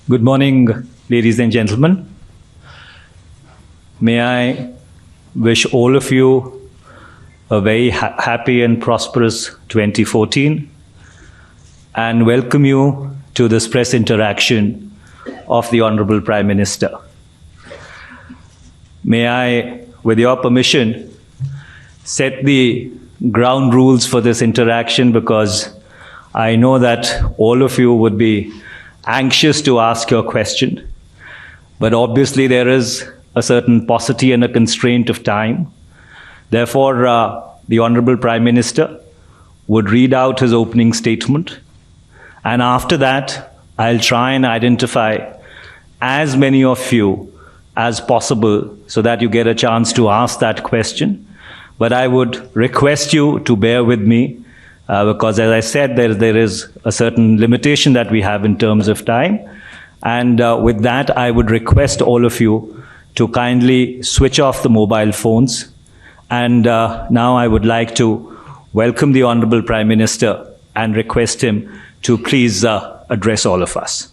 Good morning, ladies and gentlemen. May I wish all of you a very happy and prosperous 2014 and welcome you to this press interaction of the Honorable Prime Minister. May I, with your permission, set the ground rules for this interaction because I know that all of you would be anxious to ask your question, but obviously there is a certain paucity and a constraint of time. Therefore, the Honorable Prime Minister would read out his opening statement, and after that, I'll try and identify as many of you as possible so that you get a chance to ask that question. But I would request you to bear with me because, as I said, there is a certain limitation that we have in terms of time. And with that, I would request all of you to kindly switch off the mobile phones. And now I would like to welcome the Honorable Prime Minister and request him to please address all of us.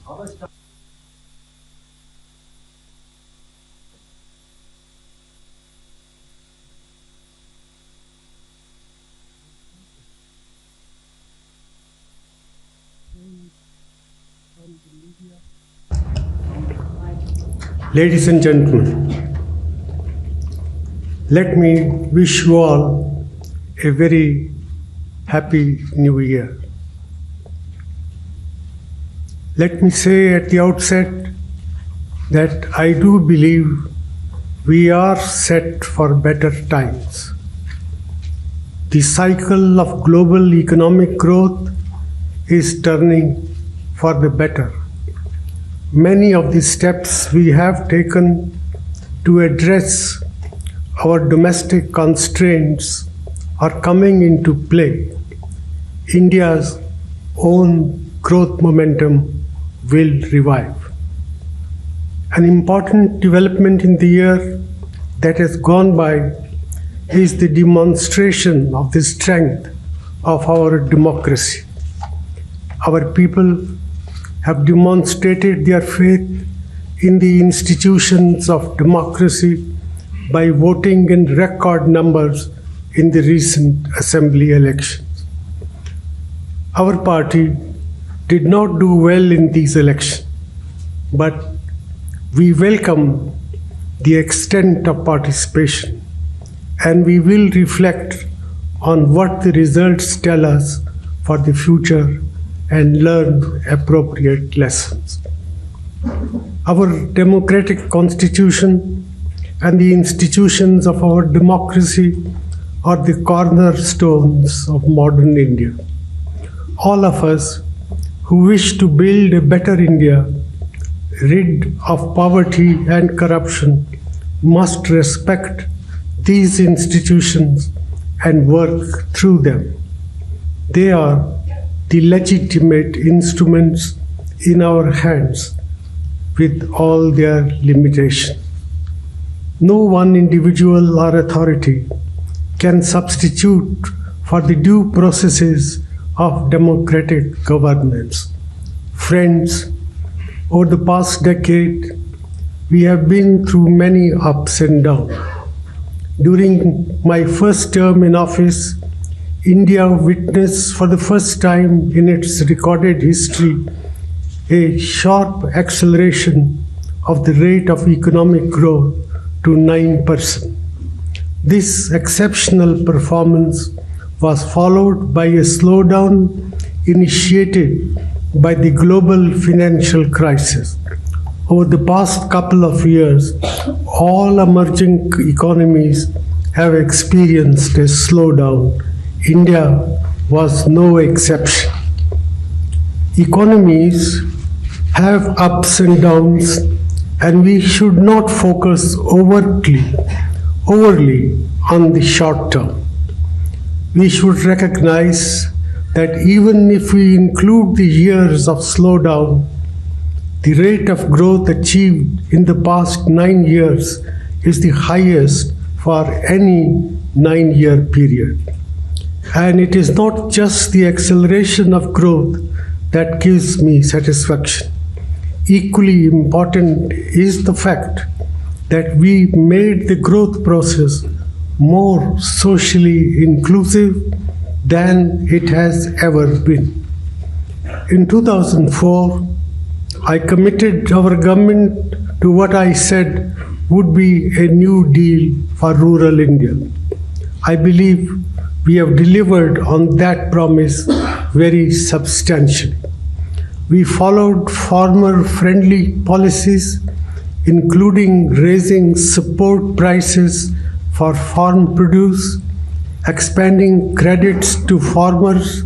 Ladies and gentlemen, let me wish you all a very happy new year. Let me say at the outset that I do believe we are set for better times. The cycle of global economic growth is turning for the better. Many of the steps we have taken to address our domestic constraints are coming into play. India's own growth momentum will revive. An important development in the year that has gone by is the demonstration of the strength of our democracy. Our people have demonstrated their faith in the institutions of democracy by voting in record numbers in the recent assembly elections. Our party did not do well in these elections, but we welcome the extent of participation and we will reflect on what the results tell us for the future and learn appropriate lessons. Our democratic constitution and the institutions of our democracy are the cornerstones of modern India. All of us who wish to build a better India, rid of poverty and corruption, must respect these institutions and work through them. They are the legitimate instruments in our hands with all their limitations. No one individual or authority can substitute for the due processes of democratic governance. Friends, over the past decade, we have been through many ups and downs. During my first term in office, India witnessed for the first time in its recorded history a sharp acceleration of the rate of economic growth to 9%. This exceptional performance was followed by a slowdown initiated by the global financial crisis. Over the past couple of years, all emerging economies have experienced a slowdown. India was no exception. Economies have ups and downs, and we should not focus overly on the short term. We should recognize that even if we include the years of slowdown, the rate of growth achieved in the past 9 years is the highest for any 9-year period. And it is not just the acceleration of growth that gives me satisfaction. equally important is the fact that we made the growth process more socially inclusive than it has ever been. In 2004, I committed our government to what I said would be a new deal for rural India. I believe we have delivered on that promise very substantially. We followed farmer-friendly policies, including raising support prices for farm produce, expanding credits to farmers,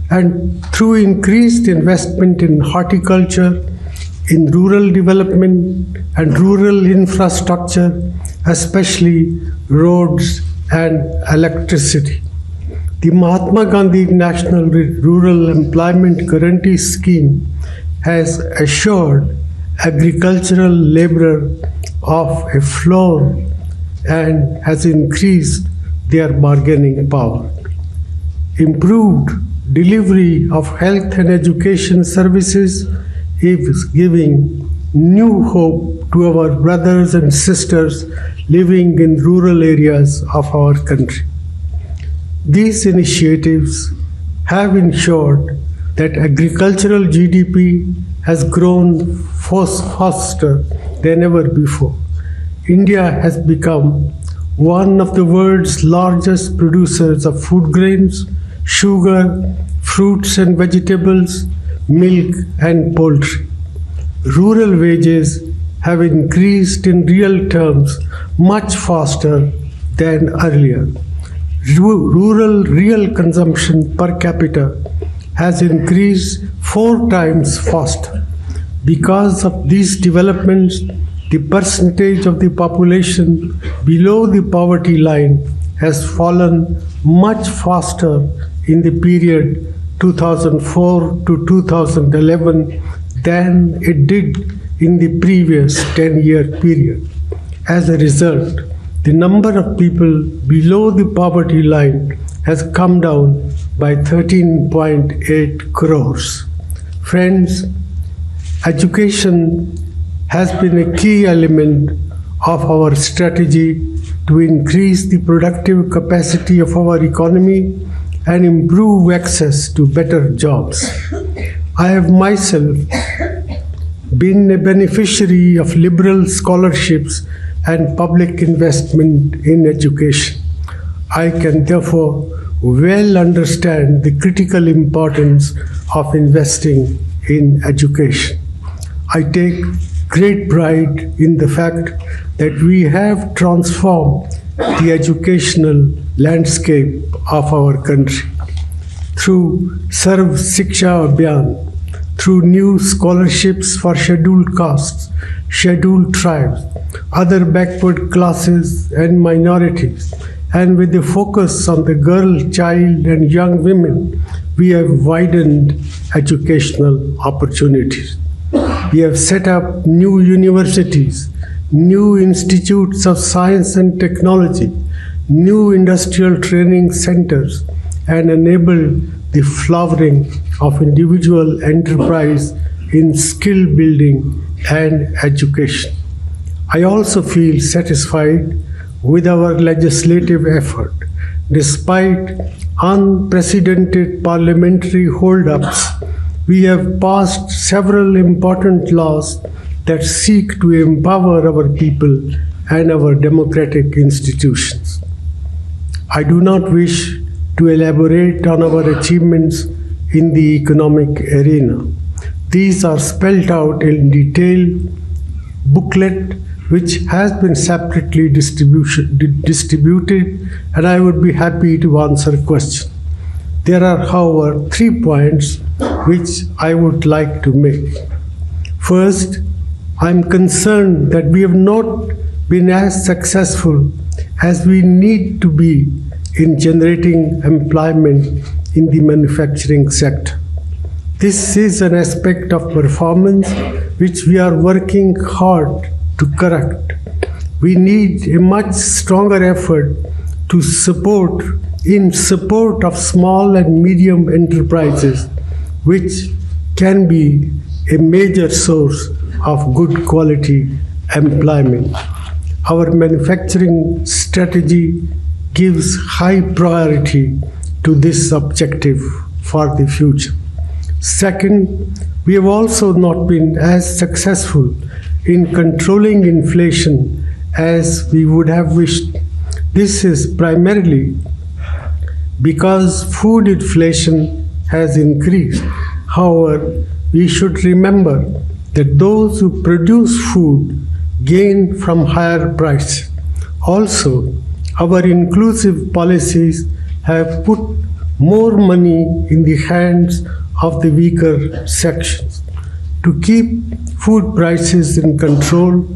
and through increased investment in horticulture, in rural development and rural infrastructure, especially roads and electricity. The Mahatma Gandhi National Rural Employment Guarantee Scheme has assured agricultural laborer of a floor and has increased their bargaining power. Improved delivery of health and education services is giving new hope to our brothers and sisters living in rural areas of our country. These initiatives have ensured that agricultural GDP has grown faster than ever before. India has become one of the world's largest producers of food grains, sugar, fruits and vegetables, milk and poultry. Rural wages have increased in real terms much faster than earlier. Rural real consumption per capita has increased 4 times faster. Because of these developments, the percentage of the population below the poverty line has fallen much faster in the period 2004 to 2011 than it did in the previous 10-year period. As a result, the number of people below the poverty line has come down by 13.8 crores. Friends, education has been a key element of our strategy to increase the productive capacity of our economy and improve access to better jobs. I have myself been a beneficiary of liberal scholarships and public investment in education. I can therefore well understand the critical importance of investing in education. I take great pride in the fact that we have transformed the educational landscape of our country. Through Sarv Shiksha Abhiyan, through new scholarships for scheduled castes, scheduled tribes, other backward classes and minorities, and with a focus on the girl, child and young women, we have widened educational opportunities. We have set up new universities, new institutes of science and technology, new industrial training centers, and enabled the flowering of individual enterprise in skill building and education. I also feel satisfied with our legislative effort. Despite unprecedented parliamentary hold-ups, we have passed several important laws that seek to empower our people and our democratic institutions. I do not wish to elaborate on our achievements in the economic arena. These are spelled out in detail booklet which has been separately distributed, and I would be happy to answer questions. There are, however, 3 points which I would like to make. First, I am concerned that we have not been as successful as we need to be in generating employment in the manufacturing sector. This is an aspect of performance which we are working hard to correct. We need a much stronger effort to support of small and medium enterprises which can be a major source of good quality employment. Our manufacturing strategy gives high priority to this objective for the future. Second, we have also not been as successful in controlling inflation as we would have wished. This is primarily because food inflation has increased. However, we should remember that those who produce food gain from higher prices. Also, our inclusive policies have put more money in the hands of the weaker sections. To keep food prices in control,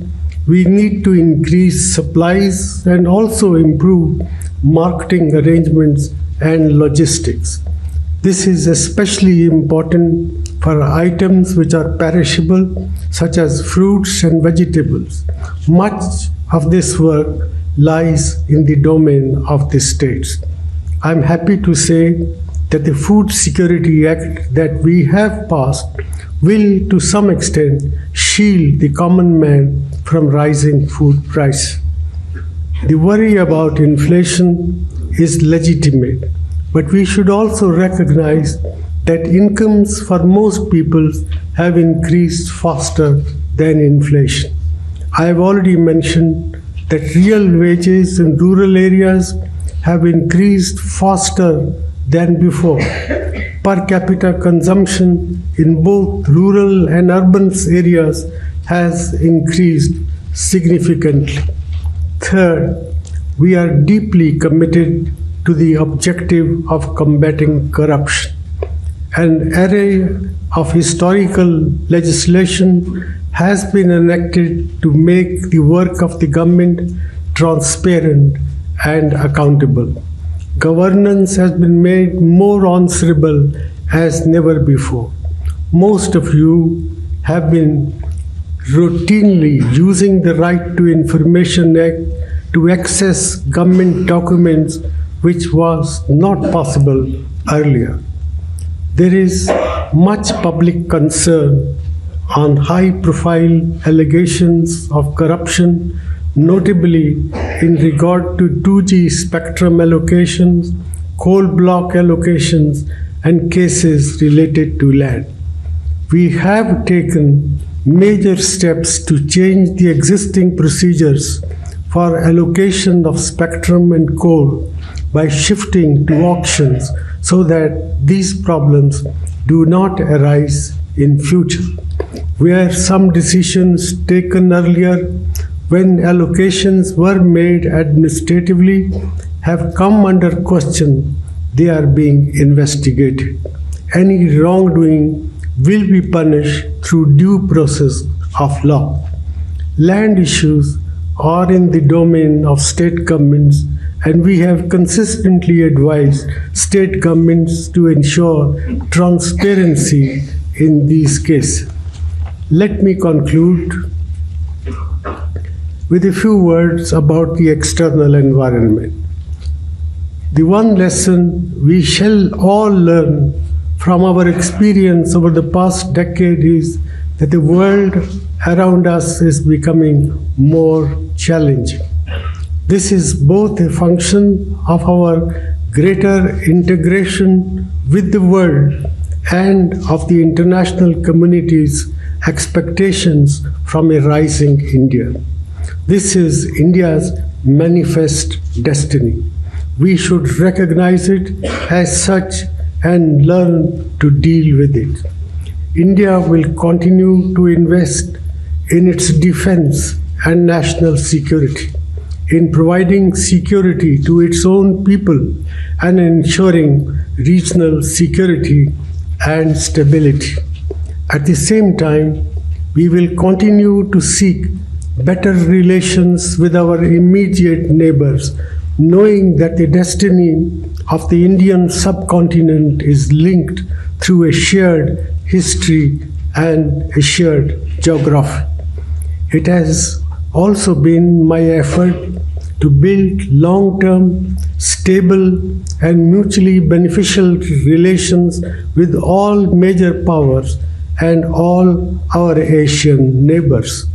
we need to increase supplies and also improve marketing arrangements and logistics. This is especially important for items which are perishable, such as fruits and vegetables. Much of this work lies in the domain of the states. I am happy to say that the Food Security Act that we have passed will, to some extent, shield the common man from rising food prices. The worry about inflation is legitimate, but we should also recognize that incomes for most people have increased faster than inflation. I have already mentioned that real wages in rural areas have increased faster than before. Per capita consumption in both rural and urban areas has increased significantly. Third, we are deeply committed to the objective of combating corruption. An array of historical legislation has been enacted to make the work of the government transparent and accountable. Governance has been made more answerable as never before. Most of you have been routinely using the Right to Information Act to access government documents, which was not possible earlier. There is much public concern on high-profile allegations of corruption, notably in regard to 2G spectrum allocations, coal block allocations, and cases related to land. We have taken major steps to change the existing procedures for allocation of spectrum and coal by shifting to auctions so that these problems do not arise in future. Where some decisions taken earlier when allocations were made administratively have come under question, they are being investigated. Any wrongdoing will be punished through due process of law. Land issues are in the domain of state governments, and we have consistently advised state governments to ensure transparency in these cases. Let me conclude with a few words about the external environment. The one lesson we shall all learn from our experience over the past decade is that the world around us is becoming more challenging. This is both a function of our greater integration with the world and of the international community's expectations from a rising India. This is India's manifest destiny. We should recognize it as such and learn to deal with it. India will continue to invest in its defense and national security, in providing security to its own people and ensuring regional security and stability. At the same time, we will continue to seek better relations with our immediate neighbors, knowing that the destiny of the Indian subcontinent is linked through a shared history and a shared geography. It has also been my effort to build long-term, stable, and mutually beneficial relations with all major powers and all our Asian neighbors.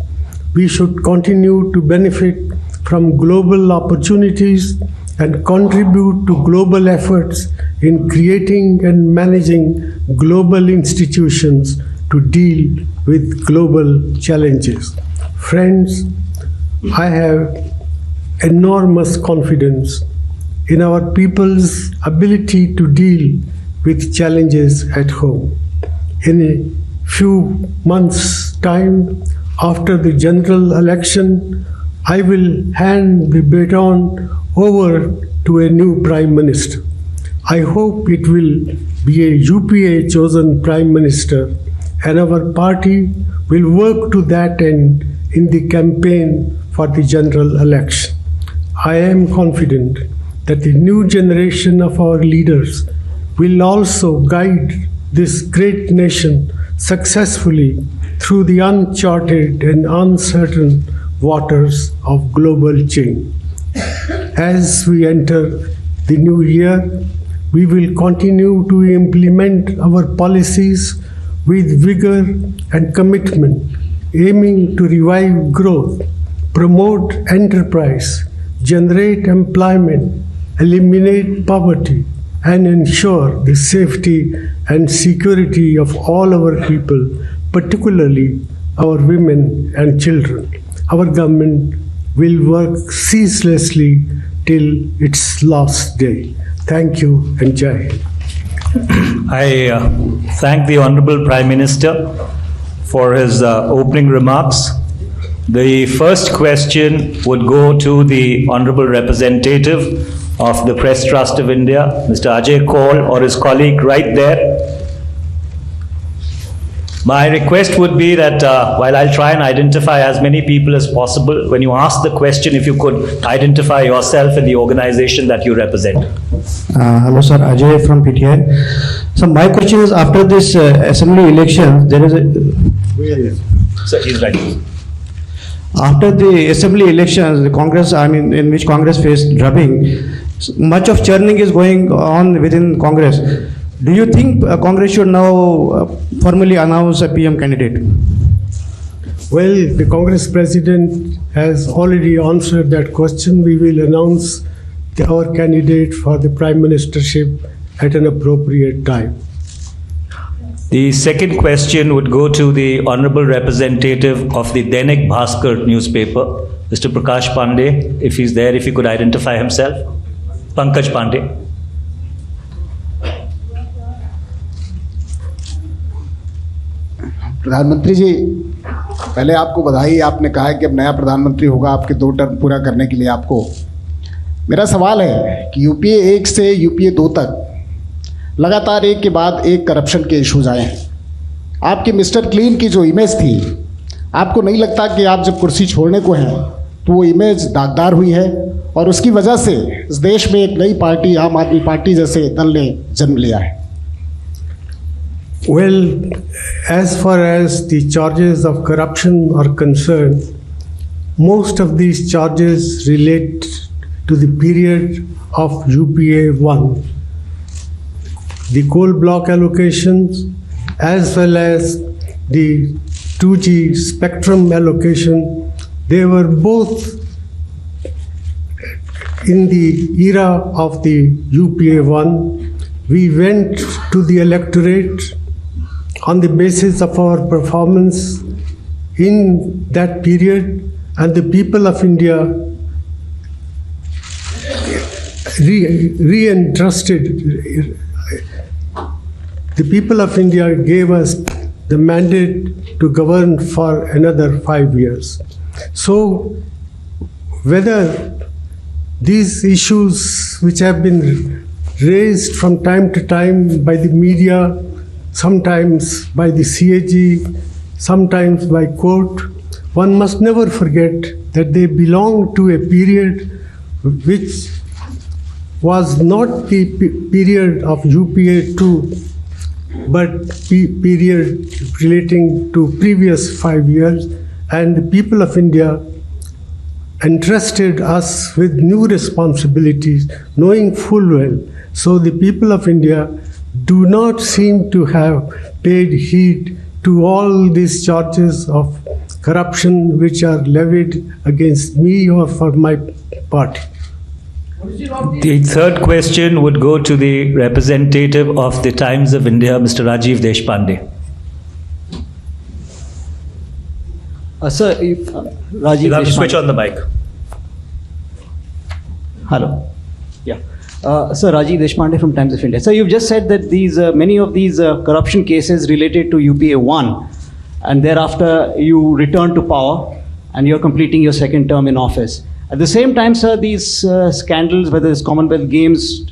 We should continue to benefit from global opportunities and contribute to global efforts in creating and managing global institutions to deal with global challenges. Friends, I have enormous confidence in our people's ability to deal with challenges at home. In a few months' time, after the general election, I will hand the baton over to a new Prime Minister. I hope it will be a UPA chosen Prime Minister, and our party will work to that end in the campaign for the general election. I am confident that the new generation of our leaders will also guide this great nation successfully through the uncharted and uncertain waters of global change. As we enter the new year, we will continue to implement our policies with vigor and commitment, aiming to revive growth, promote enterprise, generate employment, eliminate poverty, and ensure the safety and security of all our people, particularly our women and children. Our government will work ceaselessly till its last day. Thank you and Jai Hind. I thank the Honorable Prime Minister for his opening remarks. The first question would go to the Honorable Representative of the Press Trust of India, Mr. Ajay Kaul, or his colleague right there. My request would be that while I'll try and identify as many people as possible, when you ask the question, if you could identify yourself and the organization that you represent. Hello sir, Ajay from PTI. So my question is, after this assembly election, there is a... Sir, he's right. After the assembly elections, the Congress, in which Congress faced drubbing, much of churning is going on within Congress. Do you think Congress should now formally announce a PM candidate? Well, the Congress President has already answered that question. We will announce our candidate for the Prime Ministership at an appropriate time. The second question would go to the Honorable Representative of the Dainik Bhaskar newspaper, Mr. Prakash Pandey, if he's there, if he could identify himself. Pankaj Pandey. प्रधानमंत्री जी, पहले आपको बधाई। आपने कहा है कि अब नया प्रधानमंत्री होगा आपके 2 टर्म पूरा करने के लिए। आपको मेरा सवाल है कि यूपीए 1 से यूपीए 2 तक लगातार एक के बाद एक करप्शन के इश्यूज आए हैं। आपकी मिस्टर क्लीन की जो इमेज थी, आपको नहीं लगता कि आप जब कुर्सी छोड़ने को हैं तो वो इमेज दागदार हुई है और उसकी वजह से इस देश में एक नई पार्टी, आम आदमी पार्टी जैसे दल ने जन्म लिया है? Well, as far as the charges of corruption are concerned, most of these charges relate to the period of UPA 1. The coal block allocations as well as the 2G spectrum allocation, they were both in the era of the UPA 1. We went to the electorate on the basis of our performance in that period, and the people of India re-entrusted. The people of India gave us the mandate to govern for another 5 years. So whether these issues which have been raised from time to time by the media, sometimes by the CAG, sometimes by court, one must never forget that they belong to a period which was not the period of UPA 2, but period relating to previous 5 years, and the people of India entrusted us with new responsibilities, knowing full well. So the people of India do not seem to have paid heed to all these charges of corruption which are levied against me or for my party. The third question would go to the representative of the Times of India, Mr. Rajiv Deshpande. Sir, if Rajiv You'll have to Deshpande- switch on the mic. Hello. Yeah. Sir, Rajiv Deshpande from Times of India. Sir, you've just said that these many of these corruption cases related to UPA 1, and thereafter you return to power and you're completing your second term in office. At the same time, sir, these scandals, whether it's Commonwealth Games,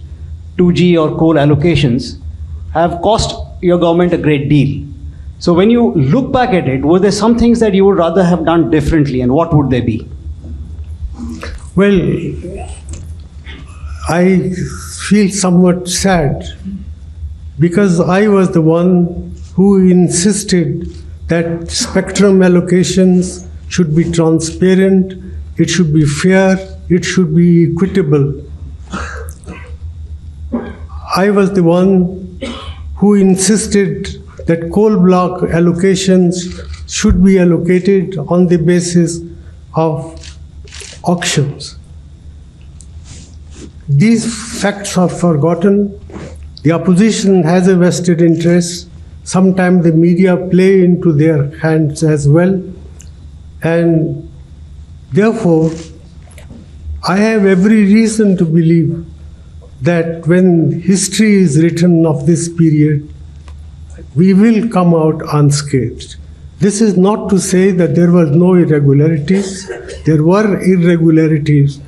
2G or coal allocations, have cost your government a great deal. So when you look back at it, were there some things that you would rather have done differently, and what would they be? Well, I feel somewhat sad because I was the one who insisted that spectrum allocations should be transparent, it should be fair, it should be equitable. I was the one who insisted that coal block allocations should be allocated on the basis of auctions. These facts are forgotten. The opposition has a vested interest. Sometimes the media play into their hands as well. And therefore, I have every reason to believe that when history is written of this period, we will come out unscathed. This is not to say that there were no irregularities. There were irregularities,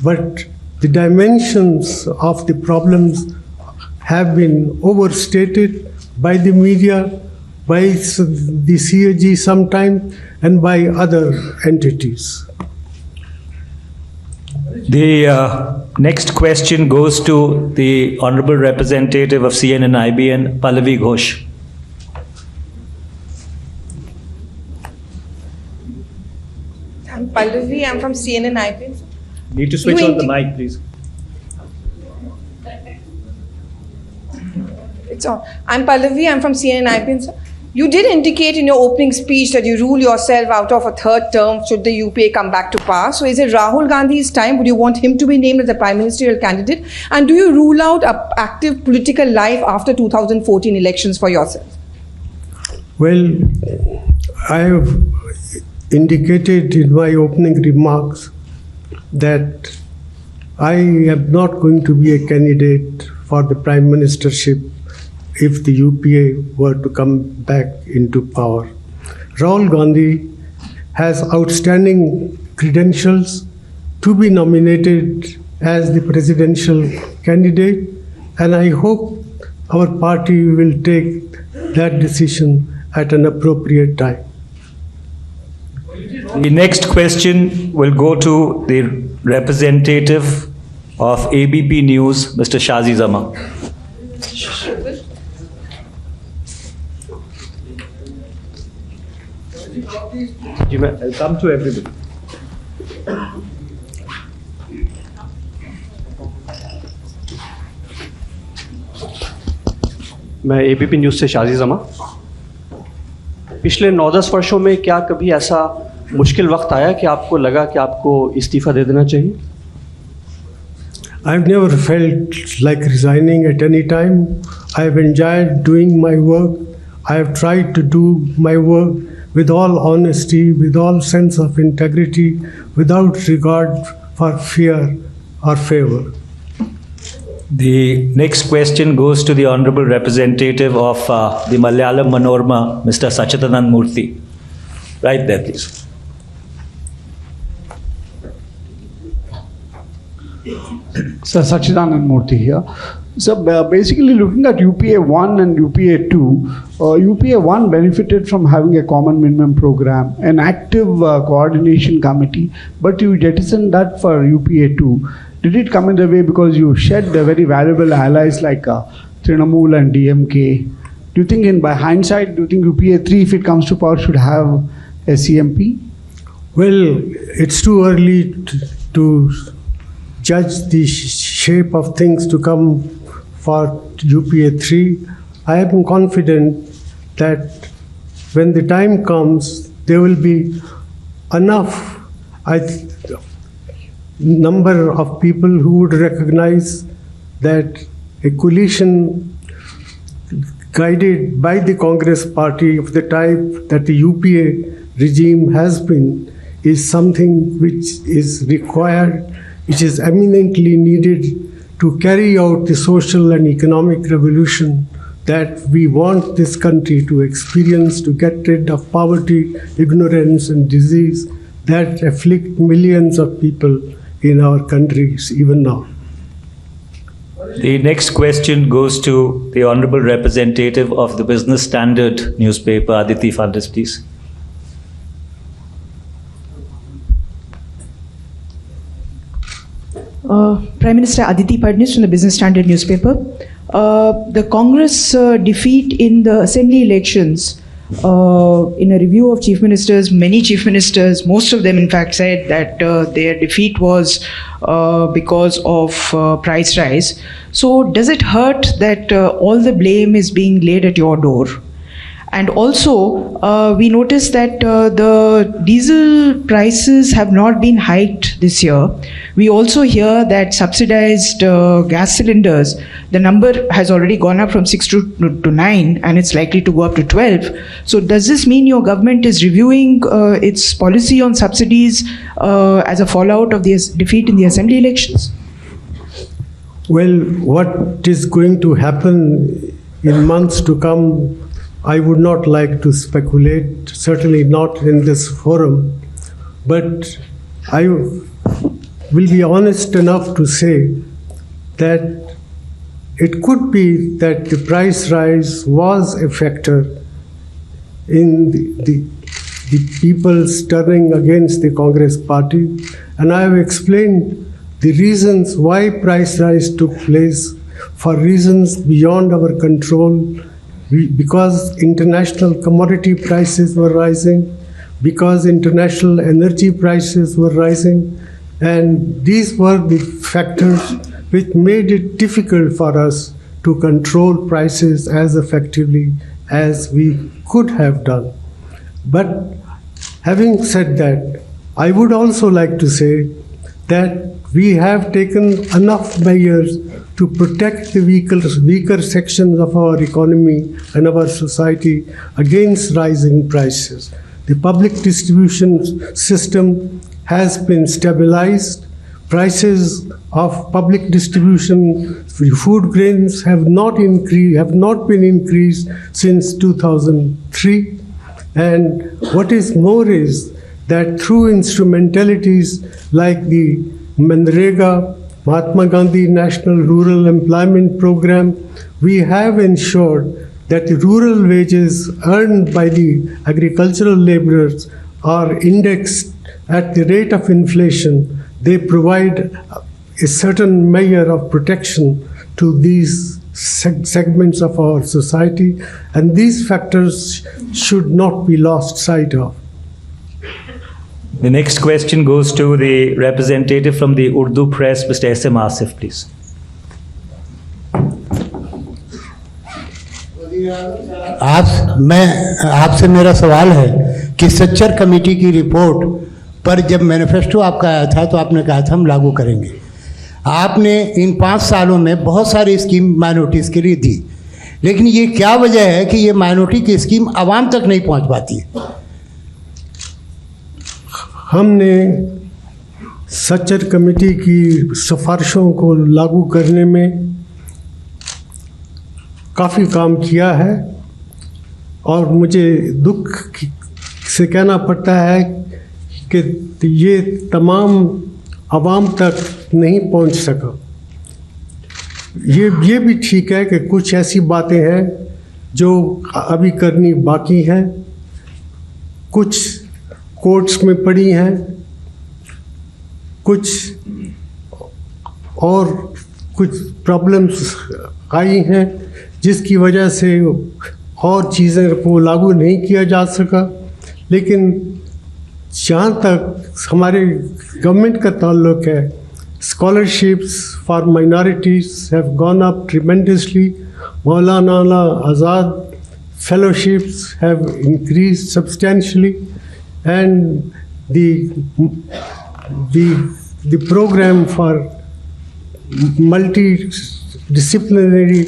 but the dimensions of the problems have been overstated by the media, by the CAG sometimes, and by other entities. The next question goes to the Honorable Representative of CNNIBN, Pallavi Ghosh. I'm Pallavi, I'm from CNN IPN. Need to switch You on the indi- mic, please. It's on. I'm Pallavi, I'm from CNN IPN. Sir. You did indicate in your opening speech that you rule yourself out of a third term should the UPA come back to power. So is it Rahul Gandhi's time? Would you want him to be named as the prime ministerial candidate? And do you rule out an active political life after 2014 elections for yourself? Well, I have indicated in my opening remarks that I am not going to be a candidate for the prime ministership if the UPA were to come back into power. Rahul Gandhi has outstanding credentials to be nominated as the presidential candidate, and I hope our party will take that decision at an appropriate time. The next question will go to the representative of ABP News, Mr. Shazi Zama. I'll come to everybody. मैं ABP news से शाजी जमा। पिछले 9-10 वर्षों में क्या कभी ऐसा मुश्किल वक्त आया कि आपको लगा कि आपको इस्तीफ़ा दे देना चाहिए? I've never felt like resigning at any time. I've enjoyed doing my work. I have tried to do my work with all honesty, with all sense of integrity, without regard for fear or favor. The next question goes to the Honorable Representative of the Malayalam Manorama, Mr. Sachidanand Murthy. Right there, please. Sir, Sachidanand Murthy here. So basically looking at UPA 1 and UPA 2, UPA 1 benefited from having a common minimum program, an active coordination committee, but you jettisoned that for UPA 2. Did it come in the way because you shed very valuable allies like Trinamool and DMK? Do you think by hindsight, do you think UPA 3, if it comes to power, should have a CMP? Well, it's too early to judge the shape of things to come for UPA 3. I am confident that when the time comes, there will be enough number of people who would recognize that a coalition guided by the Congress party of the type that the UPA regime has been is something which is required, which is eminently needed to carry out the social and economic revolution that we want this country to experience, to get rid of poverty, ignorance, and disease that afflict millions of people in our countries even now. The next question goes to the Honorable Representative of the Business Standard newspaper, Aditi Fadis, please. Prime Minister Aditi Fadnis from the Business Standard newspaper. The Congress defeat in the assembly elections, in a review of chief ministers, many chief ministers, most of them in fact said that their defeat was because of price rise. So does it hurt that all the blame is being laid at your door? And also, we noticed that the diesel prices have not been hiked this year. We also hear that subsidized gas cylinders, the number has already gone up from 6 to 9, and it's likely to go up to 12. So does this mean your government is reviewing its policy on subsidies as a fallout of the defeat in the assembly elections? Well, what is going to happen in months to come, I would not like to speculate, certainly not in this forum, but I will be honest enough to say that it could be that the price rise was a factor in the people turning against the Congress party, and I have explained the reasons why price rise took place for reasons beyond our control. Because international commodity prices were rising, because international energy prices were rising, and these were the factors which made it difficult for us to control prices as effectively as we could have done. But having said that, I would also like to say that we have taken enough measures to protect the weaker sections of our economy and our society against rising prices. The public distribution system has been stabilized. Prices of public distribution food grains have not been increased since 2003. And what is more is that through instrumentalities like the Manrega, Mahatma Gandhi National Rural Employment Program, we have ensured that the rural wages earned by the agricultural laborers are indexed at the rate of inflation. They provide a certain measure of protection to these segments of our society, and these factors should not be lost sight of. The next question goes to the representative from the Urdu press, Mr. S.M. Asif, please. आपसे मेरा सवाल है कि Sachar committee की report पर जब manifesto आपका आया था तो आपने कहा था हम लागू करेंगे। आपने इन 5 सालों में बहुत सारी स्कीम माइनॉरिटीज़ के लिए दी, लेकिन ये क्या वजह है कि ये माइनॉरिटी की स्कीम आवाम तक नहीं पहुंच पाती है? हमने सच्चर कमेटी की सिफारिशों को लागू करने में काफ़ी काम किया है, और मुझे दुख से कहना पड़ता है कि ये तमाम आवाम तक नहीं पहुंच सका। ये भी ठीक है कि कुछ ऐसी बातें हैं जो अभी करनी बाकी हैं, कुछ कोर्ट्स में पड़ी हैं, कुछ प्रॉब्लम्स आई हैं जिसकी वजह से और चीज़ें को लागू नहीं किया जा सका। लेकिन जहाँ तक हमारे गवर्नमेंट का ताल्लुक है, scholarships for minorities have gone up tremendously. Maulana Azad fellowships have increased substantially, and the program for multidisciplinary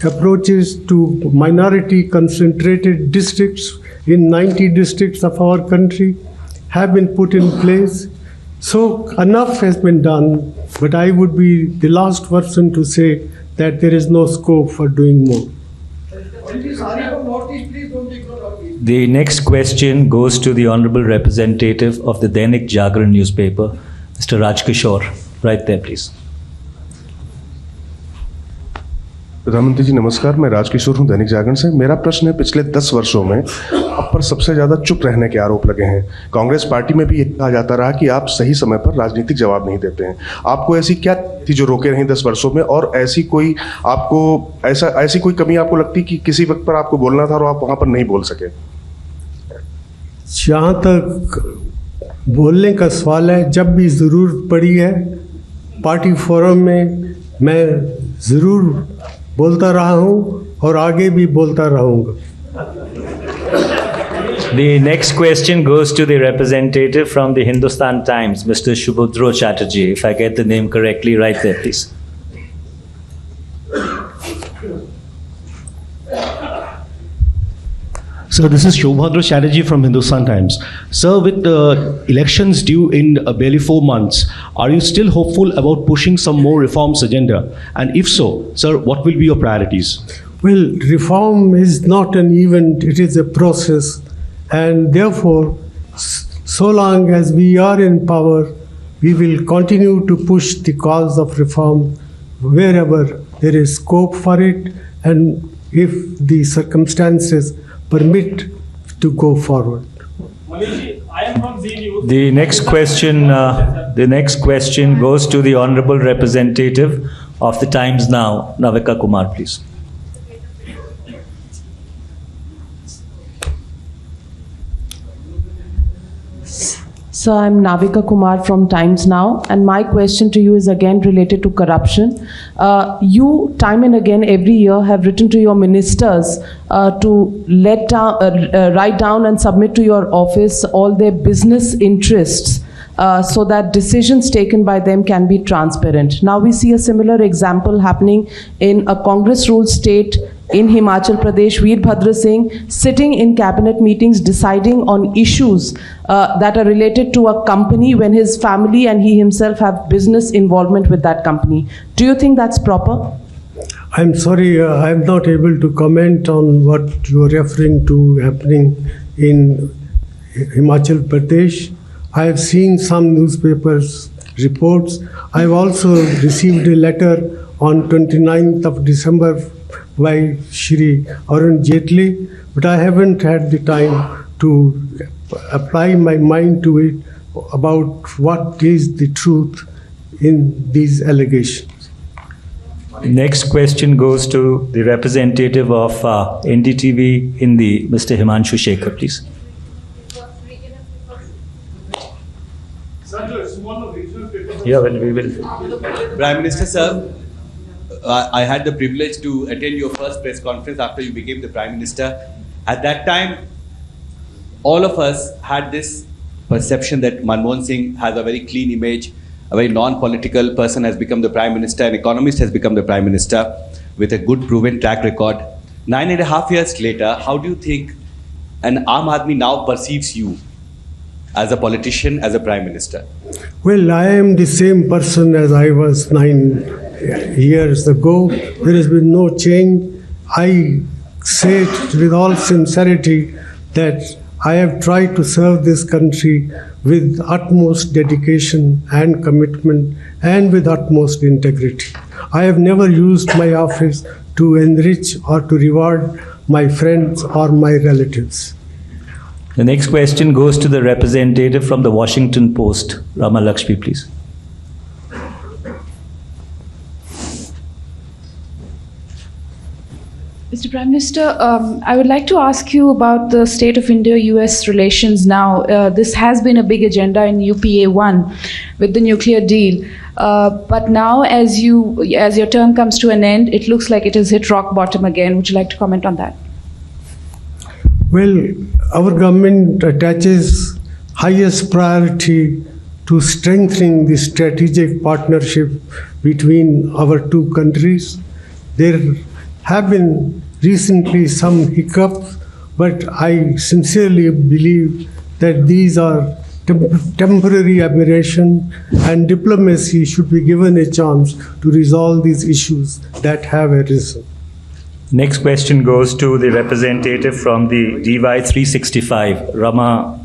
approaches to minority concentrated districts in 90 districts of our country have been put in place. So enough has been done, but I would be the last person to say that there is no scope for doing more. The next question goes to the Honorable Representative of the Dainik Jagran newspaper, Mr. Rajkishore. Right there, please. प्रधानमंत्री जी नमस्कार, मैं राजकिशोर हूं दैनिक जागरण से। मेरा प्रश्न है, पिछले 10 वर्षों में आप पर सबसे ज़्यादा चुप रहने के आरोप लगे हैं। कांग्रेस पार्टी में भी ये कहा जाता रहा कि आप सही समय पर राजनीतिक जवाब नहीं देते हैं। आपको ऐसी क्या थी जो रोके रही 10 वर्षों में, और ऐसी कोई कमी आपको लगती कि किसी वक्त पर आपको बोलना था और आप वहाँ पर नहीं बोल सके? जहाँ तक बोलने का सवाल है, जब भी ज़रूरत पड़ी है पार्टी फोरम में मैं ज़रूर बोलता रहा हूँ और आगे भी बोलता रहूँगा। The next question goes to the representative from the Hindustan Times, Mr. Shubhodro Chatterjee. If I get the name correctly, right there, please. So this is Shubhodro Chatterjee from Hindustan Times. Sir, with the elections due in barely 4 months, are you still hopeful about pushing some more reforms agenda? And if so, sir, what will be your priorities? Well, reform is not an event, it is a process. And therefore, so long as we are in power, we will continue to push the cause of reform wherever there is scope for it, and if the circumstances permit to go forward. The next question goes to the Honorable Representative of the Times Now, Navika Kumar, please. So I'm Navika Kumar from Times Now, and my question to you is again related to corruption. You, time and again, every year, have written to your ministers to write down and submit to your office all their business interests, so that decisions taken by them can be transparent. Now we see a similar example happening in a Congress-ruled state in Himachal Pradesh. Veerbhadra Singh sitting in cabinet meetings deciding on issues that are related to a company when his family and he himself have business involvement with that company. Do you think that's proper? I'm sorry, I'm not able to comment on what you are referring to happening in Himachal Pradesh. I have seen some newspapers reports. I've also received a letter on 29th of December by Shri Arun Jaitley, but I haven't had the time to apply my mind to it about what is the truth in these allegations. Next question goes to the representative of NDTV Hindi, Mr. Himanshu Shekhar, please. Yeah, well, we will. Prime Minister, sir, I had the privilege to attend your first press conference after you became the Prime Minister. At that time, all of us had this perception that Manmohan Singh has a very clean image, a very non-political person has become the Prime Minister, an economist has become the Prime Minister with a good proven track record. 9.5 years later, how do you think an Aam Aadmi now perceives you as a politician, as a Prime Minister? Well, I am the same person as I was 9 years ago. There has been no change. I say it with all sincerity that I have tried to serve this country with utmost dedication and commitment and with utmost integrity. I have never used my office to enrich or to reward my friends or my relatives. The next question goes to the representative from the Washington Post, Rama Lakshmi, please. Mr. Prime Minister, I would like to ask you about the state of India-US relations now. This has been a big agenda in UPA 1 with the nuclear deal. But now as your term comes to an end, it looks like it has hit rock bottom again. Would you like to comment on that? Well, our government attaches highest priority to strengthening the strategic partnership between our two countries. There have been recently some hiccups, but I sincerely believe that these are temporary aberration, and diplomacy should be given a chance to resolve these issues that have arisen. Next question goes to the representative from the DY 365, Rama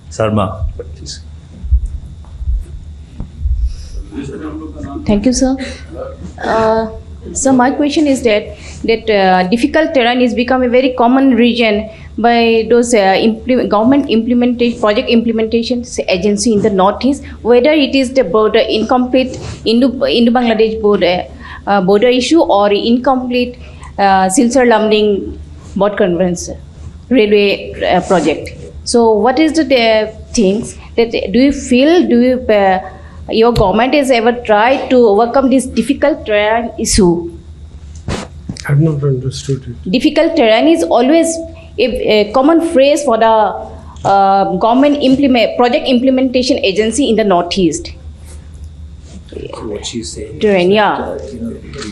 Sarma. Please. Thank you, sir. So my question is that difficult terrain is become a very common region by those government implementation, project implementation agency in the northeast, whether it is the border incomplete Indo-Bangladesh border issue or incomplete Silchar Lamding Board Conference railway project. So what is the things that do you feel, your government has ever tried to overcome this difficult terrain issue? I have not understood it. Difficult terrain is always a common phrase for the government project implementation agency in the northeast. What she's saying. Terrain, yeah.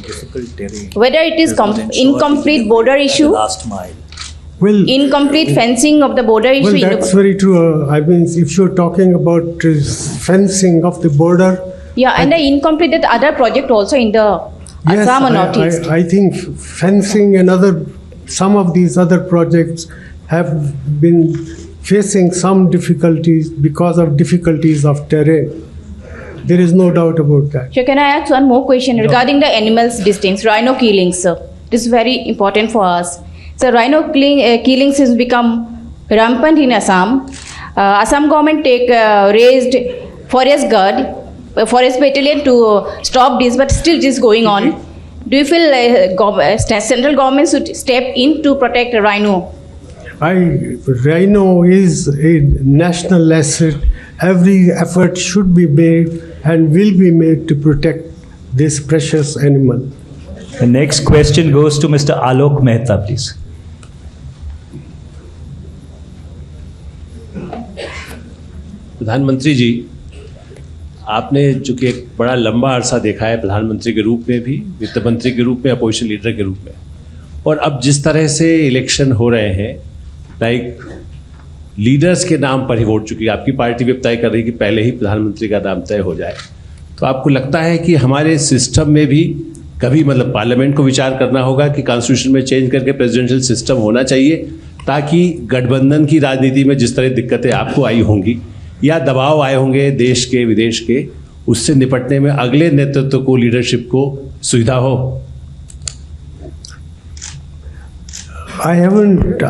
Difficult terrain. Whether it is incomplete border issue, last mile. Well, incomplete fencing of the border issue. Well, that's very true. I mean, if you're talking about fencing of the border. Yeah, and the incompleted other project also in the Yes, Assam and northeast. I think fencing and some of these other projects have been facing some difficulties because of difficulties of terrain. There is no doubt about that. So can I ask one more question regarding the animals distincts, rhino killings, sir? This is very important for us. So rhino killings has become rampant in Assam. Assam government raised forest guard, forest battalion to stop this, but still this is going on. Do you feel central government should step in to protect rhino? Rhino is a national asset. Every effort should be made and will be made to protect this precious animal. The next question goes to Mr. Alok Mehta, please. प्रधानमंत्री जी, आपने चूंकि एक बड़ा लंबा अरसा देखा है प्रधानमंत्री के रूप में भी, वित्त मंत्री के रूप में, अपोजिशन लीडर के रूप में, और अब जिस तरह से इलेक्शन हो रहे हैं, लाइक लीडर्स के नाम पर ही वोट, चूंकि आपकी पार्टी भी तय कर रही है कि पहले ही प्रधानमंत्री का नाम तय हो जाए, तो आपको लगता है कि हमारे सिस्टम में भी कभी मतलब पार्लियामेंट को विचार करना होगा कि कॉन्स्टिट्यूशन में चेंज करके प्रेसिडेंशियल सिस्टम होना चाहिए, ताकि गठबंधन की राजनीति में जिस तरह दिक्कतें आपको आई होंगी या दबाव आए होंगे देश के विदेश के, उससे निपटने में अगले नेतृत्व को, लीडरशिप को सुविधा हो? I haven't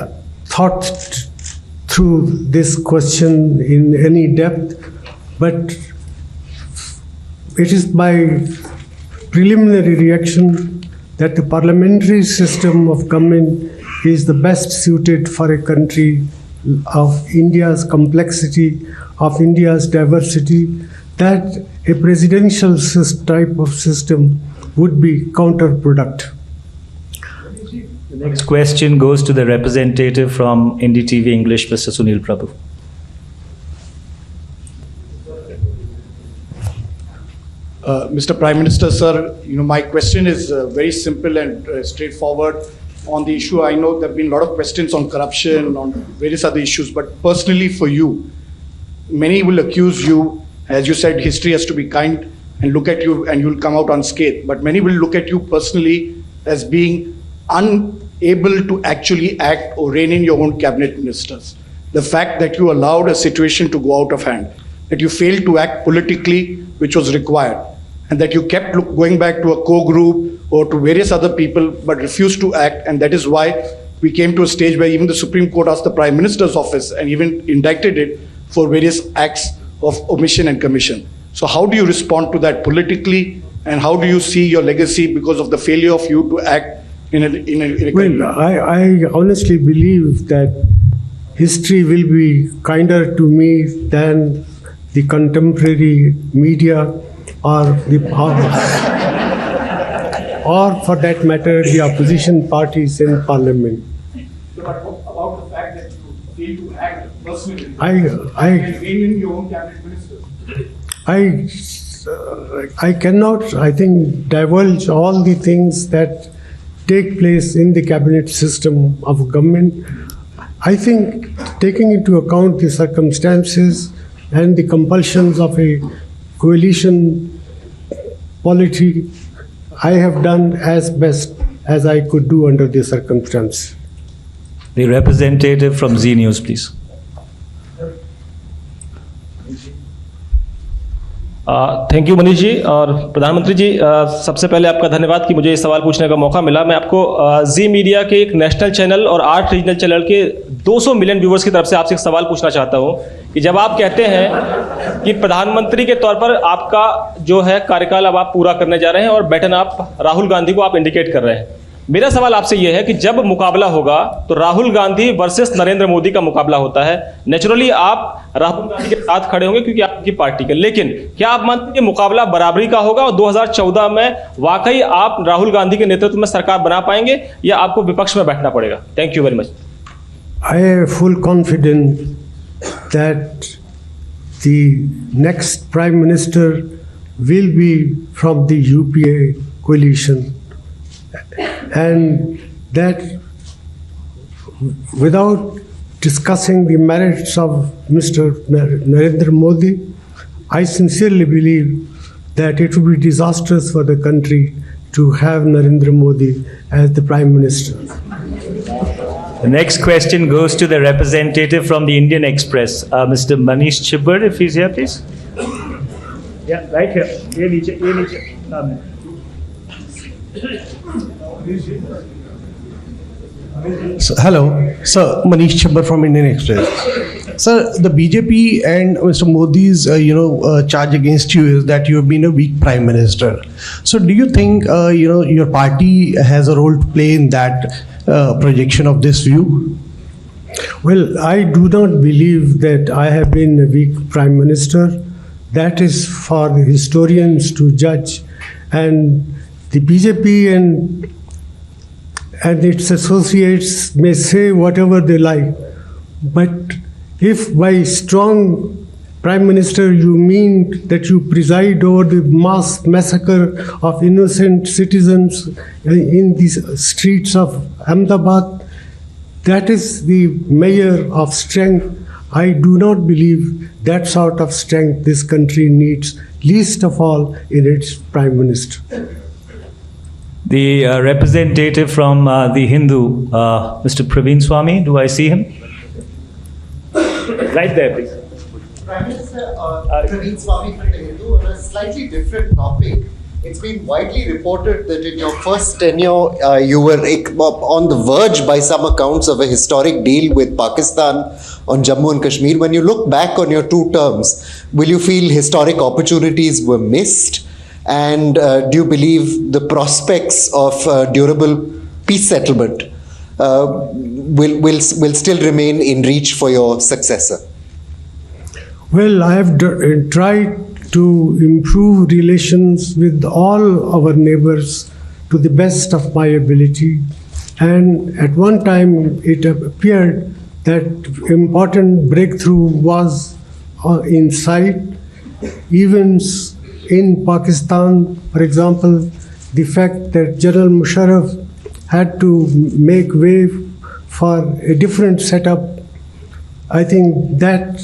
thought through this question in any depth, but it is my preliminary reaction that the parliamentary system of government is the best suited for a country of India's complexity, of India's diversity, that a presidential type of system would be counterproductive. The next question goes to the representative from NDTV English, Mr. Sunil Prabhu. Mr. Prime Minister, sir, my question is very simple and straightforward on the issue. I know there have been a lot of questions on corruption, on various other issues, but personally for you, many will accuse you, as you said, history has to be kind and look at you and you'll come out unscathed, but many will look at you personally as being unable to actually act or rein in your own cabinet ministers. The fact that you allowed a situation to go out of hand, that you failed to act politically, which was required, and that you kept going back to a core group or to various other people but refused to act, and that is why we came to a stage where even the Supreme Court asked the Prime Minister's office and even indicted it for various acts of omission and commission. So how do you respond to that politically, and how do you see your legacy because of the failure of you to act in a Well, I honestly believe that history will be kinder to me than the contemporary media or for that matter, the opposition parties in parliament. But about the fact that free to act personally. I and name in your own cabinet ministers. I cannot, I think, divulge all the things that take place in the cabinet system of government. I think, taking into account the circumstances and the compulsions of a coalition polity, I have done as best as I could do under the circumstances. The representative from Z News, please. Thank you Manish ji. और प्रधानमंत्री जी, सबसे पहले आपका धन्यवाद कि मुझे ये सवाल पूछने का मौका मिला। मैं आपको जी मीडिया के एक नेशनल चैनल और 8 रीजनल चैनल के 200 मिलियन व्यूवर्स की तरफ से आपसे एक सवाल पूछना चाहता हूँ कि जब आप कहते हैं कि प्रधानमंत्री के तौर पर आपका जो है कार्यकाल अब आप पूरा करने जा रहे हैं और बैटन आप राहुल गांधी को आप इंडिकेट कर रहे हैं, मेरा सवाल आपसे यह है कि जब मुकाबला होगा तो राहुल गांधी वर्सेस नरेंद्र मोदी का मुकाबला होता है। नेचुरली आप राहुल गांधी के साथ खड़े होंगे क्योंकि आपकी पार्टी के, लेकिन क्या आप मानते हैं कि मुकाबला बराबरी का होगा और 2014 में वाकई आप राहुल गांधी के नेतृत्व में सरकार बना पाएंगे या आपको विपक्ष में बैठना पड़ेगा? Thank you very much. I am full confident that the next Prime Minister will be from the UPA coalition, and that without discussing the merits of Mr. Narendra Modi, I sincerely believe that it would be disastrous for the country to have Narendra Modi as the Prime Minister. The next question goes to the representative from the Indian Express, Mr. Manish Chibber, if he's here, please. Yeah, right here. Ye niche. So, hello, sir. Manish Chibber from Indian Express. Sir, the BJP and Mr. Modi's, charge against you is that you have been a weak prime minister. So, do you think, your party has a role to play in that projection of this view? Well, I do not believe that I have been a weak prime minister. That is for the historians to judge, and the BJP and its associates may say whatever they like, but if by strong prime minister you mean that you preside over the mass massacre of innocent citizens in the streets of Ahmedabad, that is the measure of strength. I do not believe that sort of strength this country needs, least of all in its prime minister. The representative from the Hindu, Mr. Praveen Swami, do I see him? Right there, please. Prime Minister, Praveen Swami from the Hindu, on a slightly different topic. It's been widely reported that in your first tenure, you were on the verge, by some accounts, of a historic deal with Pakistan on Jammu and Kashmir. When you look back on your 2 terms, will you feel historic opportunities were missed? And do you believe the prospects of durable peace settlement will still remain in reach for your successor? Well, I have tried to improve relations with all our neighbors to the best of my ability, and at one time it appeared that important breakthrough was in sight. Events in Pakistan, for example, the fact that General Musharraf had to make way for a different setup, I think that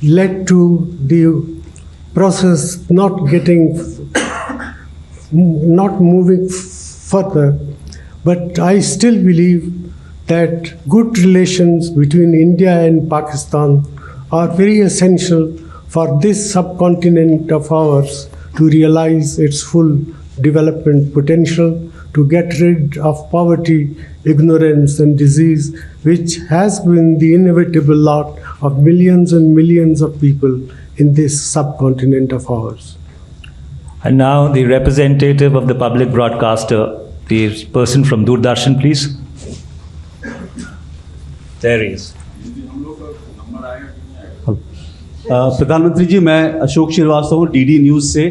led to the process not moving further. But I still believe that good relations between India and Pakistan are very essential for this subcontinent of ours to realize its full development potential, to get rid of poverty, ignorance, and disease, which has been the inevitable lot of millions and millions of people in this subcontinent of ours. And now the representative of the public broadcaster, the person from Doordarshan, please. There he is. प्रधानमंत्री जी, मैं अशोक श्रीवास्तव हूँ, DD news से।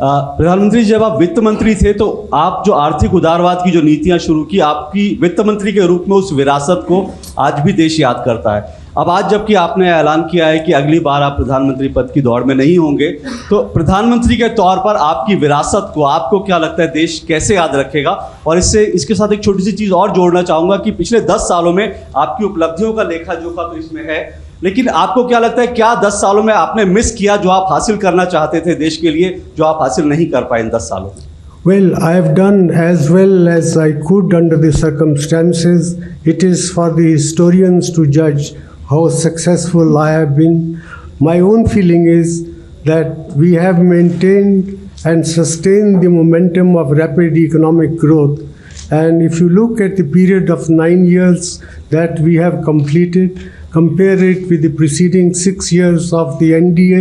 प्रधानमंत्री जब आप वित्त मंत्री थे तो आप जो आर्थिक उदारवाद की जो नीतियां शुरू की, आपकी वित्त मंत्री के रूप में उस विरासत को आज भी देश याद करता है। अब आज जबकि आपने ऐलान किया है कि अगली बार आप प्रधानमंत्री पद की दौड़ में नहीं होंगे, तो प्रधानमंत्री के तौर पर आपकी विरासत को आपको क्या लगता है देश कैसे याद रखेगा? और इसके साथ एक छोटी सी चीज़ और जोड़ना चाहूँगा कि पिछले 10 सालों में आपकी उपलब्धियों का लेखा जोखा तो इसमें है, लेकिन आपको क्या लगता है क्या 10 सालों में आपने मिस किया जो आप हासिल करना चाहते थे देश के लिए, जो आप हासिल नहीं कर पाए इन 10 सालों में? Well, I have done as well as I could under the circumstances. It is for the historians to judge how successful I have been. My own feeling is that we have maintained and sustained the momentum of rapid economic growth. And if you look at the period of 9 years that we have completed, compare it with the preceding 6 years of the NDA,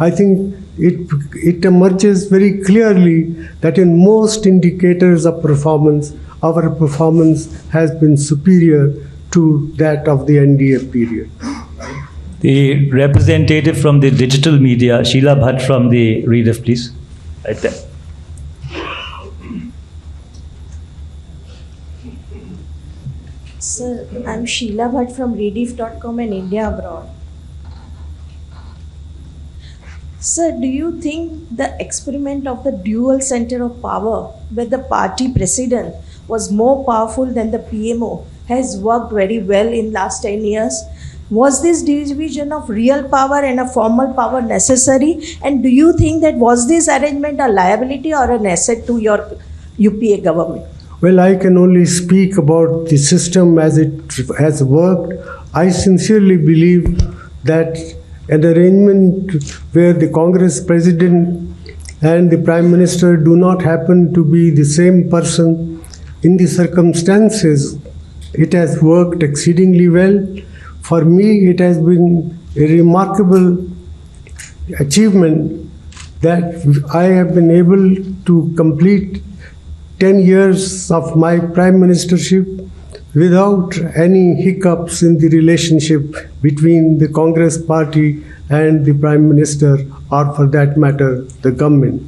I think it emerges very clearly that in most indicators of performance, our performance has been superior to that of the NDA period. The representative from the digital media, Sheila Bhatt from the Rediff, please. Right there. Sir, I'm Sheila Bhatt from Rediff.com and India Abroad. Sir, do you think the experiment of the dual center of power, where the party president was more powerful than the PMO, has worked very well in last 10 years? Was this division of real power and a formal power necessary? And do you think that was this arrangement a liability or an asset to your UPA government? Well, I can only speak about the system as it has worked. I sincerely believe that an arrangement where the Congress president and the Prime Minister do not happen to be the same person, in the circumstances, it has worked exceedingly well. For me, it has been a remarkable achievement that I have been able to complete 10 years of my prime ministership without any hiccups in the relationship between the Congress party and the Prime Minister, or for that matter, the government.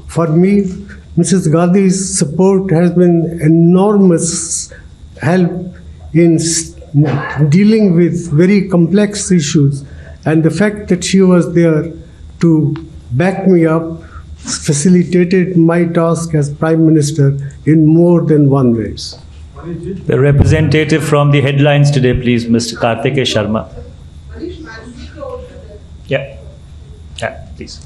For me, Mrs. Gandhi's support has been enormous help in dealing with very complex issues, and the fact that she was there to back me up facilitated my task as Prime Minister in more than one way. The representative from the headlines today, please, Mr. Karthikeya Sharma. Yeah, please.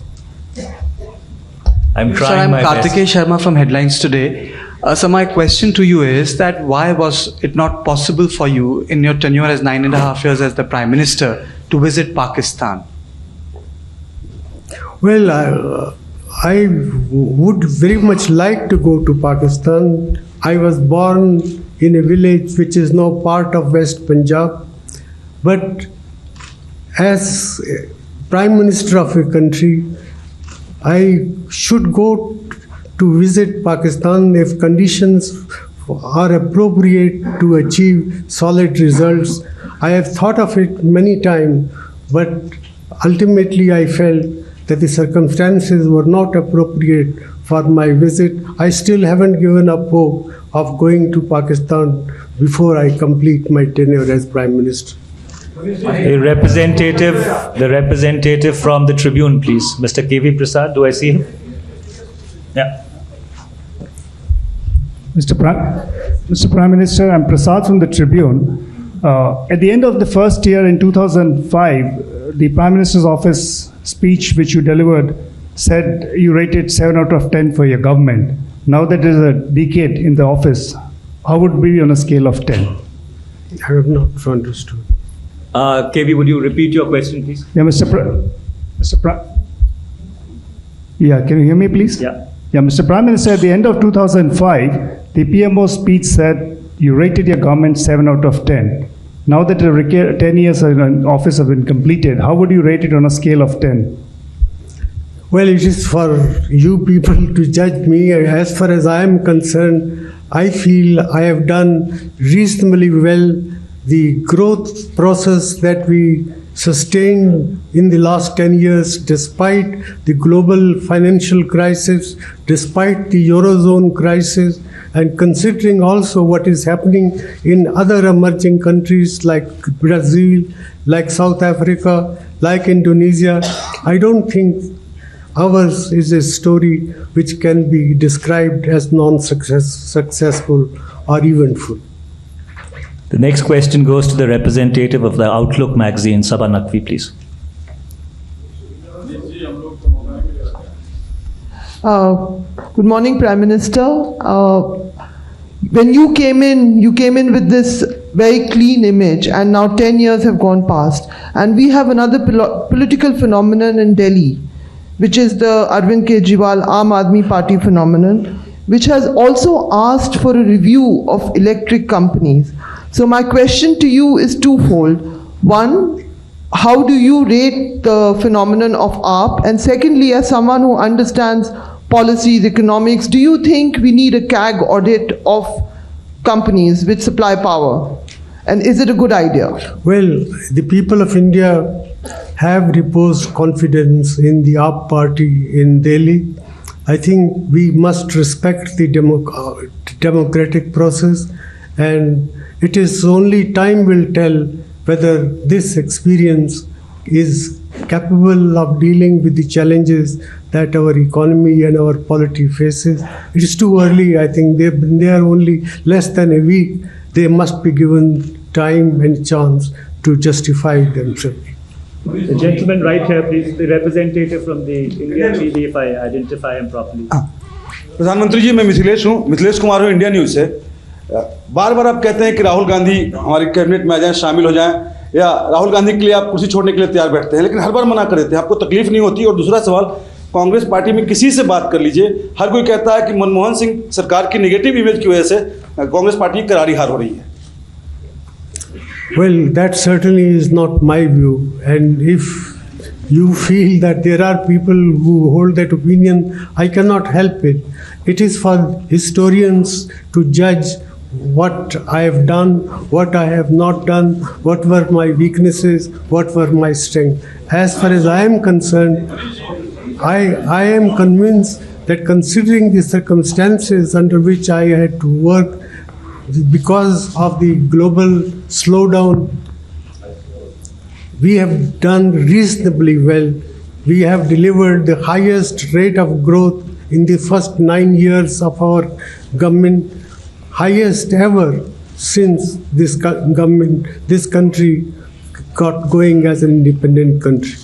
I'm trying my best. Karthikeya Sharma from Headlines Today. So my question to you is that why was it not possible for you in your tenure as 9.5 years as the Prime Minister to visit Pakistan? Well, I would very much like to go to Pakistan. I was born in a village which is now part of West Punjab. But as Prime Minister of a country, I should go to visit Pakistan if conditions are appropriate to achieve solid results. I have thought of it many times, but ultimately I felt that the circumstances were not appropriate for my visit. I still haven't given up hope of going to Pakistan before I complete my tenure as Prime Minister. The representative from the Tribune, please. Mr. KV Prasad, do I see him? Yeah. Mr. Prime Minister, I'm Prasad from the Tribune. At the end of the first year in 2005, the Prime Minister's office speech which you delivered said you rated 7 out of 10 for your government. Now that there is a decade in the office, how would it be on a scale of 10? I have not understood. KV, would you repeat your question, please? Yeah, Yeah, can you hear me, please? Yeah. Yeah, Mr. Prime Minister, at the end of 2005, the PMO speech said you rated your government 7 out of 10. Now that the 10 years in office have been completed, how would you rate it on a scale of 10? Well, it is for you people to judge me. As far as I am concerned, I feel I have done reasonably well. The growth process that we sustained in the last 10 years despite the global financial crisis, despite the Eurozone crisis, and considering also what is happening in other emerging countries like Brazil, like South Africa, like Indonesia. I don't think ours is a story which can be described as non-successful or eventful. The next question goes to the representative of the Outlook magazine, Sabha Naqvi, please. Good morning, Prime Minister. When you came in with this very clean image, and now 10 years have gone past, and we have another political phenomenon in Delhi, which is the Arvind Kejriwal Aam Aadmi Party phenomenon, which has also asked for a review of electric companies. So my question to you is twofold. One, how do you rate the phenomenon of AAP? And secondly, as someone who understands policies, economics, do you think we need a CAG audit of companies which supply power? And is it a good idea? Well, the people of India have reposed confidence in the AAP party in Delhi. I think we must respect the democratic process, and it is only time will tell whether this experience is capable of dealing with the challenges that our economy and our polity faces. It is too early. I think they've been there only less than a week. They must be given time and chance to justify themselves. The gentleman right here, please, the representative from the Indian TV, if I identify him properly. प्रधानमंत्री जी, मैं मिथिलेश कुमार हूँ India news से। बार बार आप कहते हैं कि राहुल गांधी हमारी cabinet में आ जाएं, शामिल हो जाएं, या राहुल गांधी के लिए आप कुर्सी छोड़ने के लिए तैयार बैठते हैं, लेकिन हर बार मना कर देते हैं। आपको तकलीफ नहीं होती? और दूसरा सवाल, कांग्रेस पार्टी में किसी से बात कर लीजिए, हर कोई कहता है कि मनमोहन सिंह सरकार की नेगेटिव इमेज की वजह से कांग्रेस पार्टी की करारी हार हो रही है। Well, that certainly is not my view, and if you feel that there are people who hold that opinion, I cannot help it. It is for historians to judge what I have done, what I have not done, what were my weaknesses, what were my strengths. As far as I am concerned, I am convinced that considering the circumstances under which I had to work, because of the global slowdown, we have done reasonably well. We have delivered the highest rate of growth in the first 9 years of our government, highest ever since this country got going as an independent country.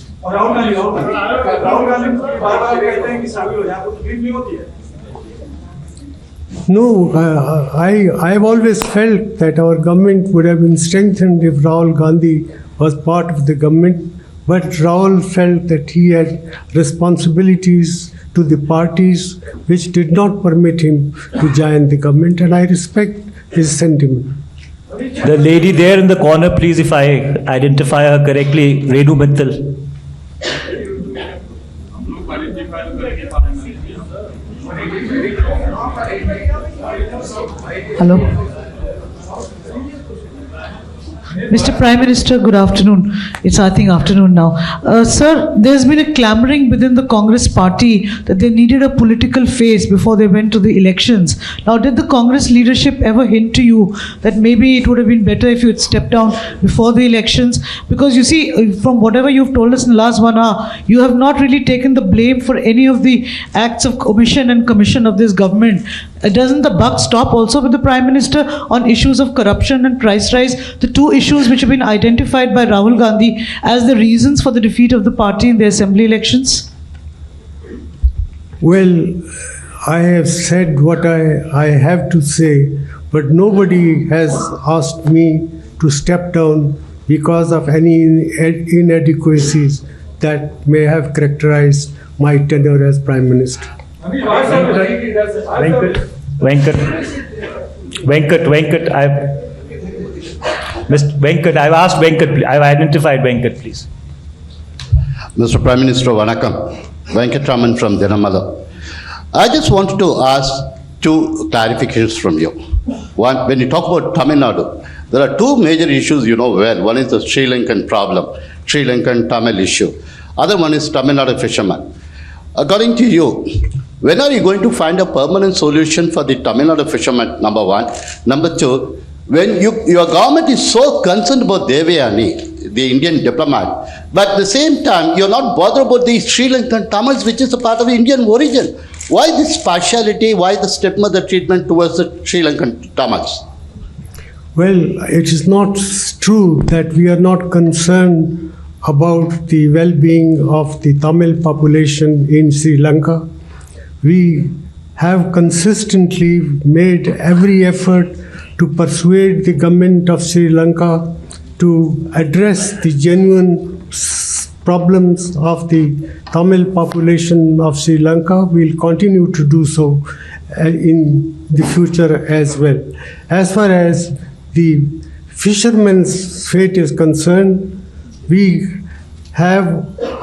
No, I have always felt that our government would have been strengthened if Rahul Gandhi was part of the government, but Rahul felt that he had responsibilities to the parties which did not permit him to join the government, and I respect his sentiment. The lady there in the corner, please, if I identify her correctly, Renu Mittal. Hello. Mr. Prime Minister, good afternoon. It's, I think, afternoon now. Sir, there's been a clamoring within the Congress party that they needed a political face before they went to the elections. Now, did the Congress leadership ever hint to you that maybe it would have been better if you had stepped down before the elections? Because you see, from whatever you've told us in the last 1 hour, you have not really taken the blame for any of the acts of omission and commission of this government. Doesn't the buck stop also with the Prime Minister on issues of corruption and price rise, the two issues which have been identified by Rahul Gandhi as the reasons for the defeat of the party in the assembly elections? Well, I have said what I have to say, but nobody has asked me to step down because of any inadequacies that may have characterized my tenure as Prime Minister. Venkat, I've asked Venkat, I've identified Venkat, please. Mr. Prime Minister, Vanakkam. Venkat Raman from Dinamala. I just wanted to ask two clarifications from you. One, when you talk about Tamil Nadu, there are two major issues you know well. One is the Sri Lankan problem. Sri Lankan Tamil issue. Other one is Tamil Nadu fishermen. According to you, when are you going to find a permanent solution for the Tamil Nadu fishermen, number one? Number two, when your government is so concerned about Devayani, the Indian diplomat, but at the same time, you're not bothered about the Sri Lankan Tamils, which is a part of Indian origin. Why this partiality? Why the stepmother treatment towards the Sri Lankan Tamils? Well, it is not true that we are not concerned about the well-being of the Tamil population in Sri Lanka. We have consistently made every effort to persuade the government of Sri Lanka to address the genuine problems of the Tamil population of Sri Lanka. We'll continue to do so in the future as well. As far as the fishermen's fate is concerned, we have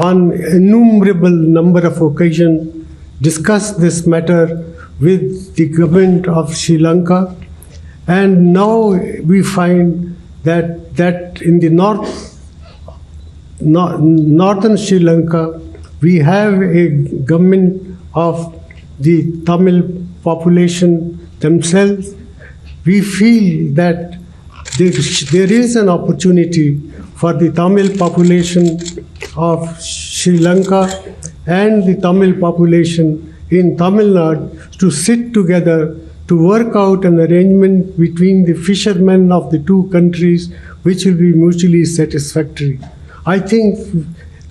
on innumerable number of occasions discussed this matter with the government of Sri Lanka, and now we find that in the northern Sri Lanka we have a government of the Tamil population themselves. We feel that there is an opportunity for the Tamil population of Sri Lanka and the Tamil population in Tamil Nadu to sit together to work out an arrangement between the fishermen of the two countries which will be mutually satisfactory. I think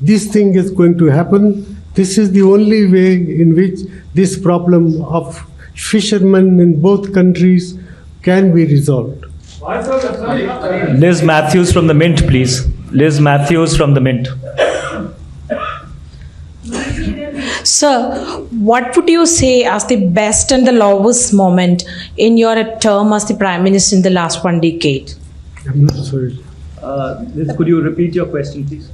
this thing is going to happen. This is the only way in which this problem of fishermen in both countries can be resolved. Liz Matthews from the Mint, please. Liz Matthews from the Mint. Sir, what would you say as the best and the lowest moment in your term as the Prime Minister in the last 1 decade? I'm not sorry. Liz, could you repeat your question, please?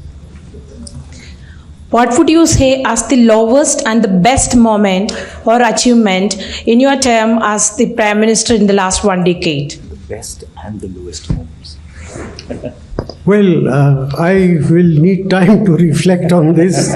What would you say as the lowest and the best moment or achievement in your term as the Prime Minister in the last 1 decade? The best and the lowest moments. Well, I will need time to reflect on this,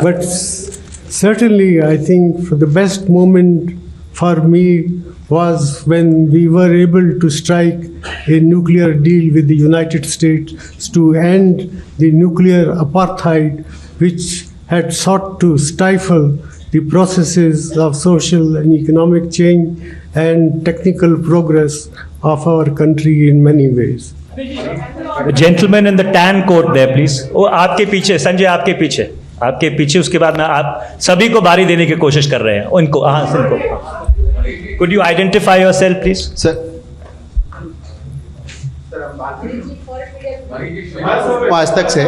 but certainly I think the best moment for me was when we were able to strike a nuclear deal with the United States to end the nuclear apartheid, which had sought to stifle the processes of social and economic change and technical progress of our country in many ways. The gentleman in the tan coat there, please. वो आपके पीछे, संजय आपके पीछे, उसके बाद में आप सभी को बारी देने की कोशिश कर रहे हैं, उनको, उनको. Could you identify yourself, please? Sir. आज तक से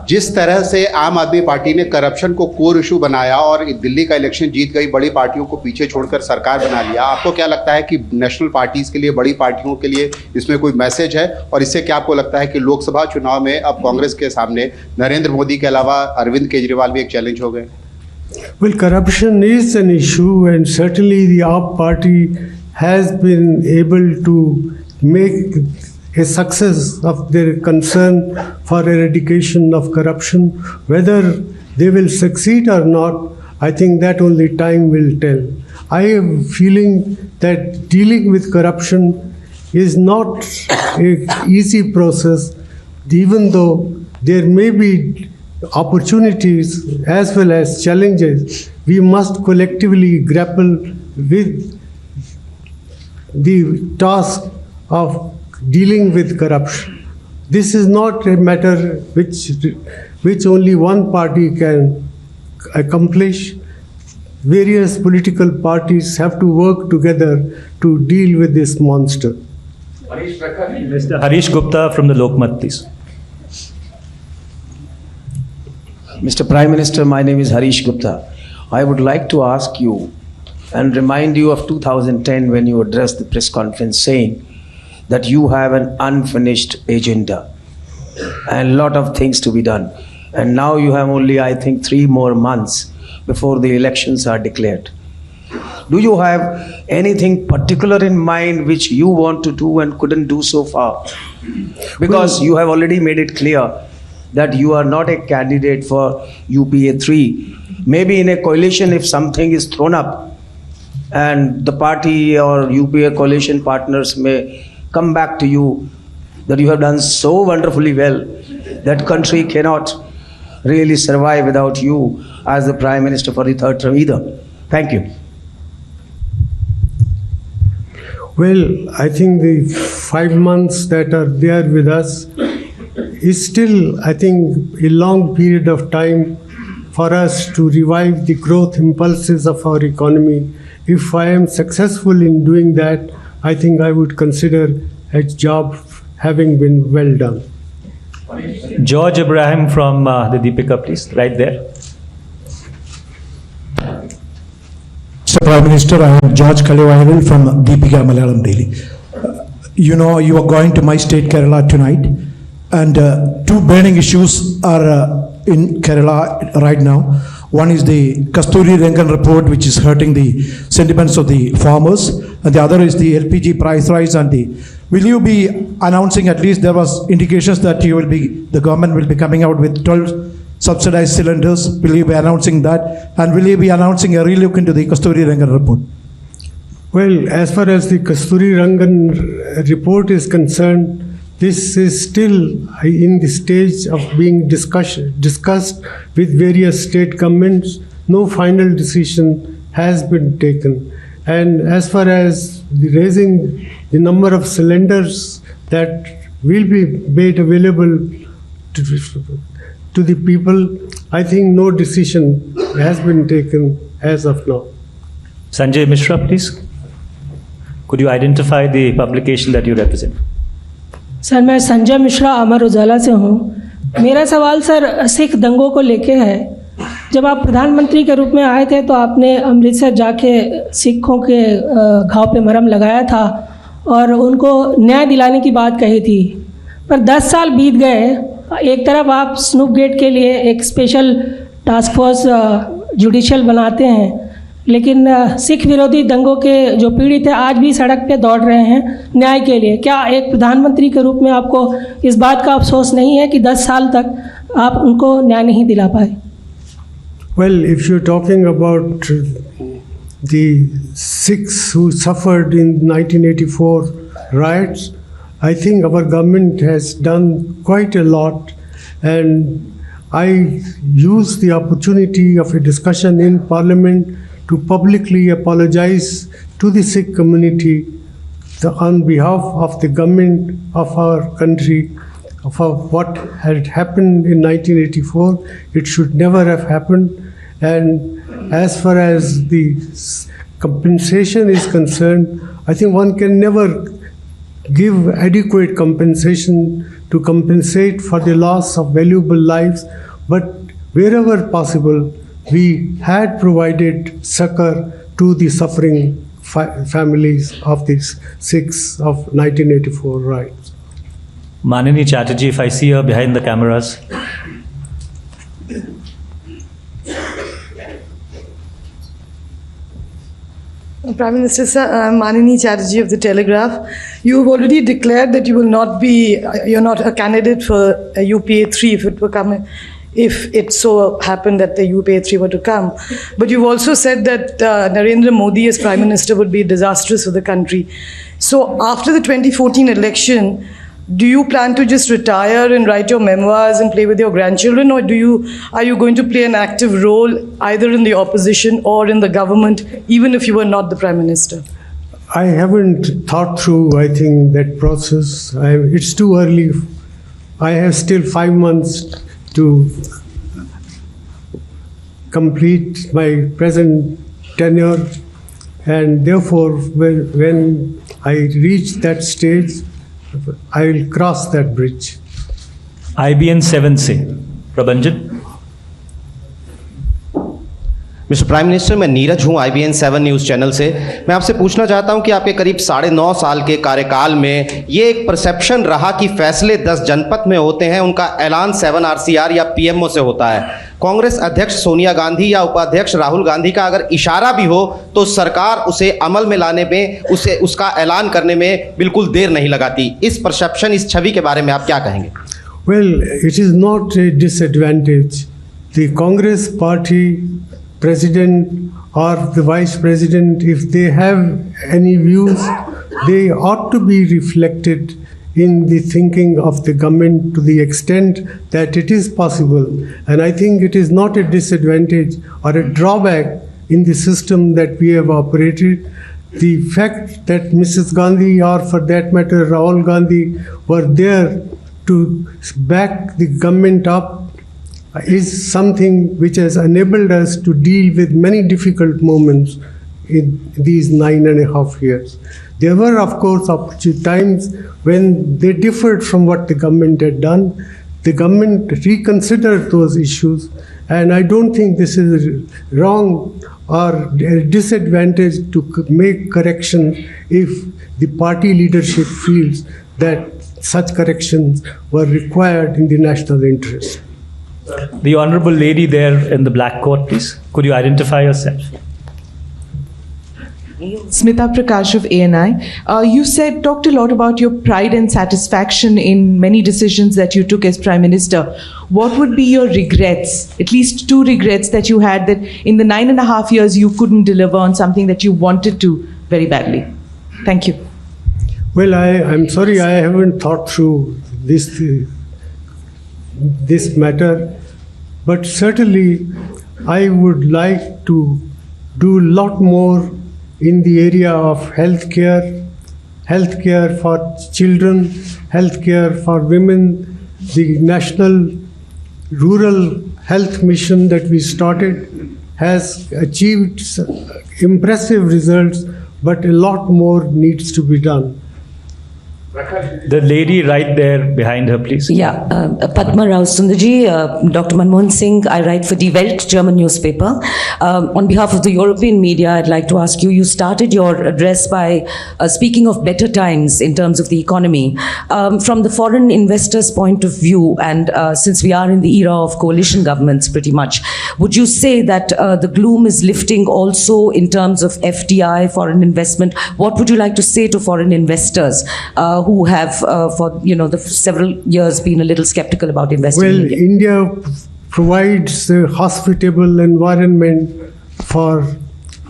जिस तरह से आम आदमी पार्टी ने करप्शन को कोर इशू बनाया और दिल्ली का इलेक्शन जीत गई, बड़ी पार्टियों को पीछे छोड़कर सरकार बना लिया, आपको क्या लगता है कि नेशनल पार्टीज के लिए, बड़ी पार्टियों के लिए इसमें कोई मैसेज है? और इससे क्या आपको लगता है कि लोकसभा चुनाव में अब कांग्रेस के सामने नरेंद्र मोदी के अलावा अरविंद केजरीवाल भी एक चैलेंज हो गए? Well, corruption is an issue, and certainly the AAP party has been able to make a success of their concern for eradication of corruption. Whether they will succeed or not, I think that only time will tell. I am feeling that dealing with corruption is not an easy process, even though there may be opportunities as well as challenges. We must collectively grapple with the task of dealing with corruption. This is not a matter which only one party can accomplish. Various political parties have to work together to deal with this monster. Mr. Harish Gupta from the Lokmat, please. Mr. Prime Minister, my name is Harish Gupta. I would like to ask you and remind you of 2010 when you addressed the press conference saying that you have an unfinished agenda and a lot of things to be done. And now you have only, I think, 3 more months before the elections are declared. Do you have anything particular in mind which you want to do and couldn't do so far? Because you have already made it clear that you are not a candidate for UPA 3. Maybe in a coalition, if something is thrown up and the party or UPA coalition partners may come back to you that you have done so wonderfully well that country cannot really survive without you as the Prime Minister for the third term either. Thank you. Well, I think the 5 months that are there with us is still, I think, a long period of time for us to revive the growth impulses of our economy. If I am successful in doing that, I think I would consider a job having been well done. George Ibrahim from the Deepika, please, right there. Mr. Prime Minister, I am George Kalewayal from Deepika Malayalam Daily. You know, you are going to my state Kerala tonight, and two burning issues are in Kerala right now. One is the Kasturi Rengan report, which is hurting the sentiments of the farmers, and the other is the LPG price rise. And will you be announcing, at least there was indications that the government will be coming out with 12 subsidized cylinders? Will you be announcing that? And will you be announcing a relook into the Kasturi Rengan report? Well, as far as the Kasturi Rangan report is concerned, this is still in the stage of being discussed with various state governments. No final decision has been taken. And as far as raising the number of cylinders that will be made available to the people, I think no decision has been taken as of now. Sanjay Mishra, please. Could you identify the publication that you represent? Sir, मैं संजय मिश्रा अमर उजाला से हूँ। मेरा सवाल sir Sikh दंगों को लेके है। जब आप प्रधानमंत्री के रूप में आए थे तो आपने अमृतसर जाके सिखों के घाव पे मरहम लगाया था और उनको न्याय दिलाने की बात कही थी, पर 10 साल बीत गए। एक तरफ आप स्नूप गेट के लिए एक स्पेशल टास्क फोर्स जुडिशियल बनाते हैं, लेकिन सिख विरोधी दंगों के जो पीड़ित हैं आज भी सड़क पे दौड़ रहे हैं न्याय के लिए। क्या एक प्रधानमंत्री के रूप में आपको इस बात का अफसोस नहीं है कि 10 साल तक आप उनको न्याय नहीं दिला पाए? Well, if you're talking about the Sikhs who suffered in 1984 riots, I think our government has done quite a lot, and I used the opportunity of a discussion in Parliament to publicly apologize to the Sikh community on behalf of the government of our country for what had happened in 1984. It should never have happened. And as far as the compensation is concerned, I think one can never give adequate compensation to compensate for the loss of valuable lives, but wherever possible, we had provided succor to the suffering families of these Sikhs of 1984 riots. Manini Chatterjee, if I see her behind the cameras. Prime Minister, sir, I'm Manini Chatterjee of the Telegraph. You have already declared that you will not be, you're not a candidate for a UPA 3 if it were coming, if it so happened that the UPA 3 were to come. But you've also said that Narendra Modi as Prime Minister would be disastrous for the country. So after the 2014 election, do you plan to just retire and write your memoirs and play with your grandchildren, or are you going to play an active role either in the opposition or in the government, even if you were not the Prime Minister? I haven't thought through, I think, that process. It's too early. I have still 5 months to complete my present tenure, and therefore when I reach that stage, I will cross that bridge. IBN 7 से Prabhanjan. Mister prime minister, मैं नीरज हूं IBN 7 news channel से। मैं आपसे पूछना चाहता हूं कि आपके करीब 9.5 साल के कार्यकाल में ये एक परसेप्शन रहा कि फैसले 10 जनपद में होते हैं, उनका ऐलान 7 RCR या PMO से होता है। कांग्रेस अध्यक्ष सोनिया गांधी या उपाध्यक्ष राहुल गांधी का अगर इशारा भी हो तो सरकार उसे अमल में लाने में, उसका ऐलान करने में बिल्कुल देर नहीं लगाती। इस परसेप्शन, इस छवि के बारे में आप क्या कहेंगे? Well, it is not a disadvantage. The Congress party president or the vice president, if they have any views, they ought to be reflected in the thinking of the government to the extent that it is possible. And I think it is not a disadvantage or a drawback in the system that we have operated. The fact that Mrs. Gandhi, or for that matter Rahul Gandhi, were there to back the government up is something which has enabled us to deal with many difficult moments in these 9.5 years. There were, of course, times when they differed from what the government had done. The government reconsidered those issues, and I don't think this is wrong or a disadvantage to make corrections if the party leadership feels that such corrections were required in the national interest. The honorable lady there in the black coat, please. Could you identify yourself? Smita Prakash of ANI. You talked a lot about your pride and satisfaction in many decisions that you took as Prime Minister. What would be your regrets, at least 2 regrets that you had that in the 9.5 years you couldn't deliver on something that you wanted to very badly? Thank you. Well, I'm sorry, I haven't thought through this matter, but certainly I would like to do a lot more in the area of healthcare for children, healthcare for women. The National Rural Health Mission that we started has achieved impressive results, but a lot more needs to be done. The lady right there behind her, please. Yeah, Padma Rao Sundarji, Dr. Manmohan Singh. I write for Die Welt, German newspaper. On behalf of the European media, I'd like to ask you, you started your address by speaking of better times in terms of the economy. From the foreign investors' point of view, and since we are in the era of coalition governments pretty much, would you say that the gloom is lifting also in terms of FDI, foreign investment? What would you like to say to foreign investors who have for the several years been a little skeptical about investing in India? India provides a hospitable environment for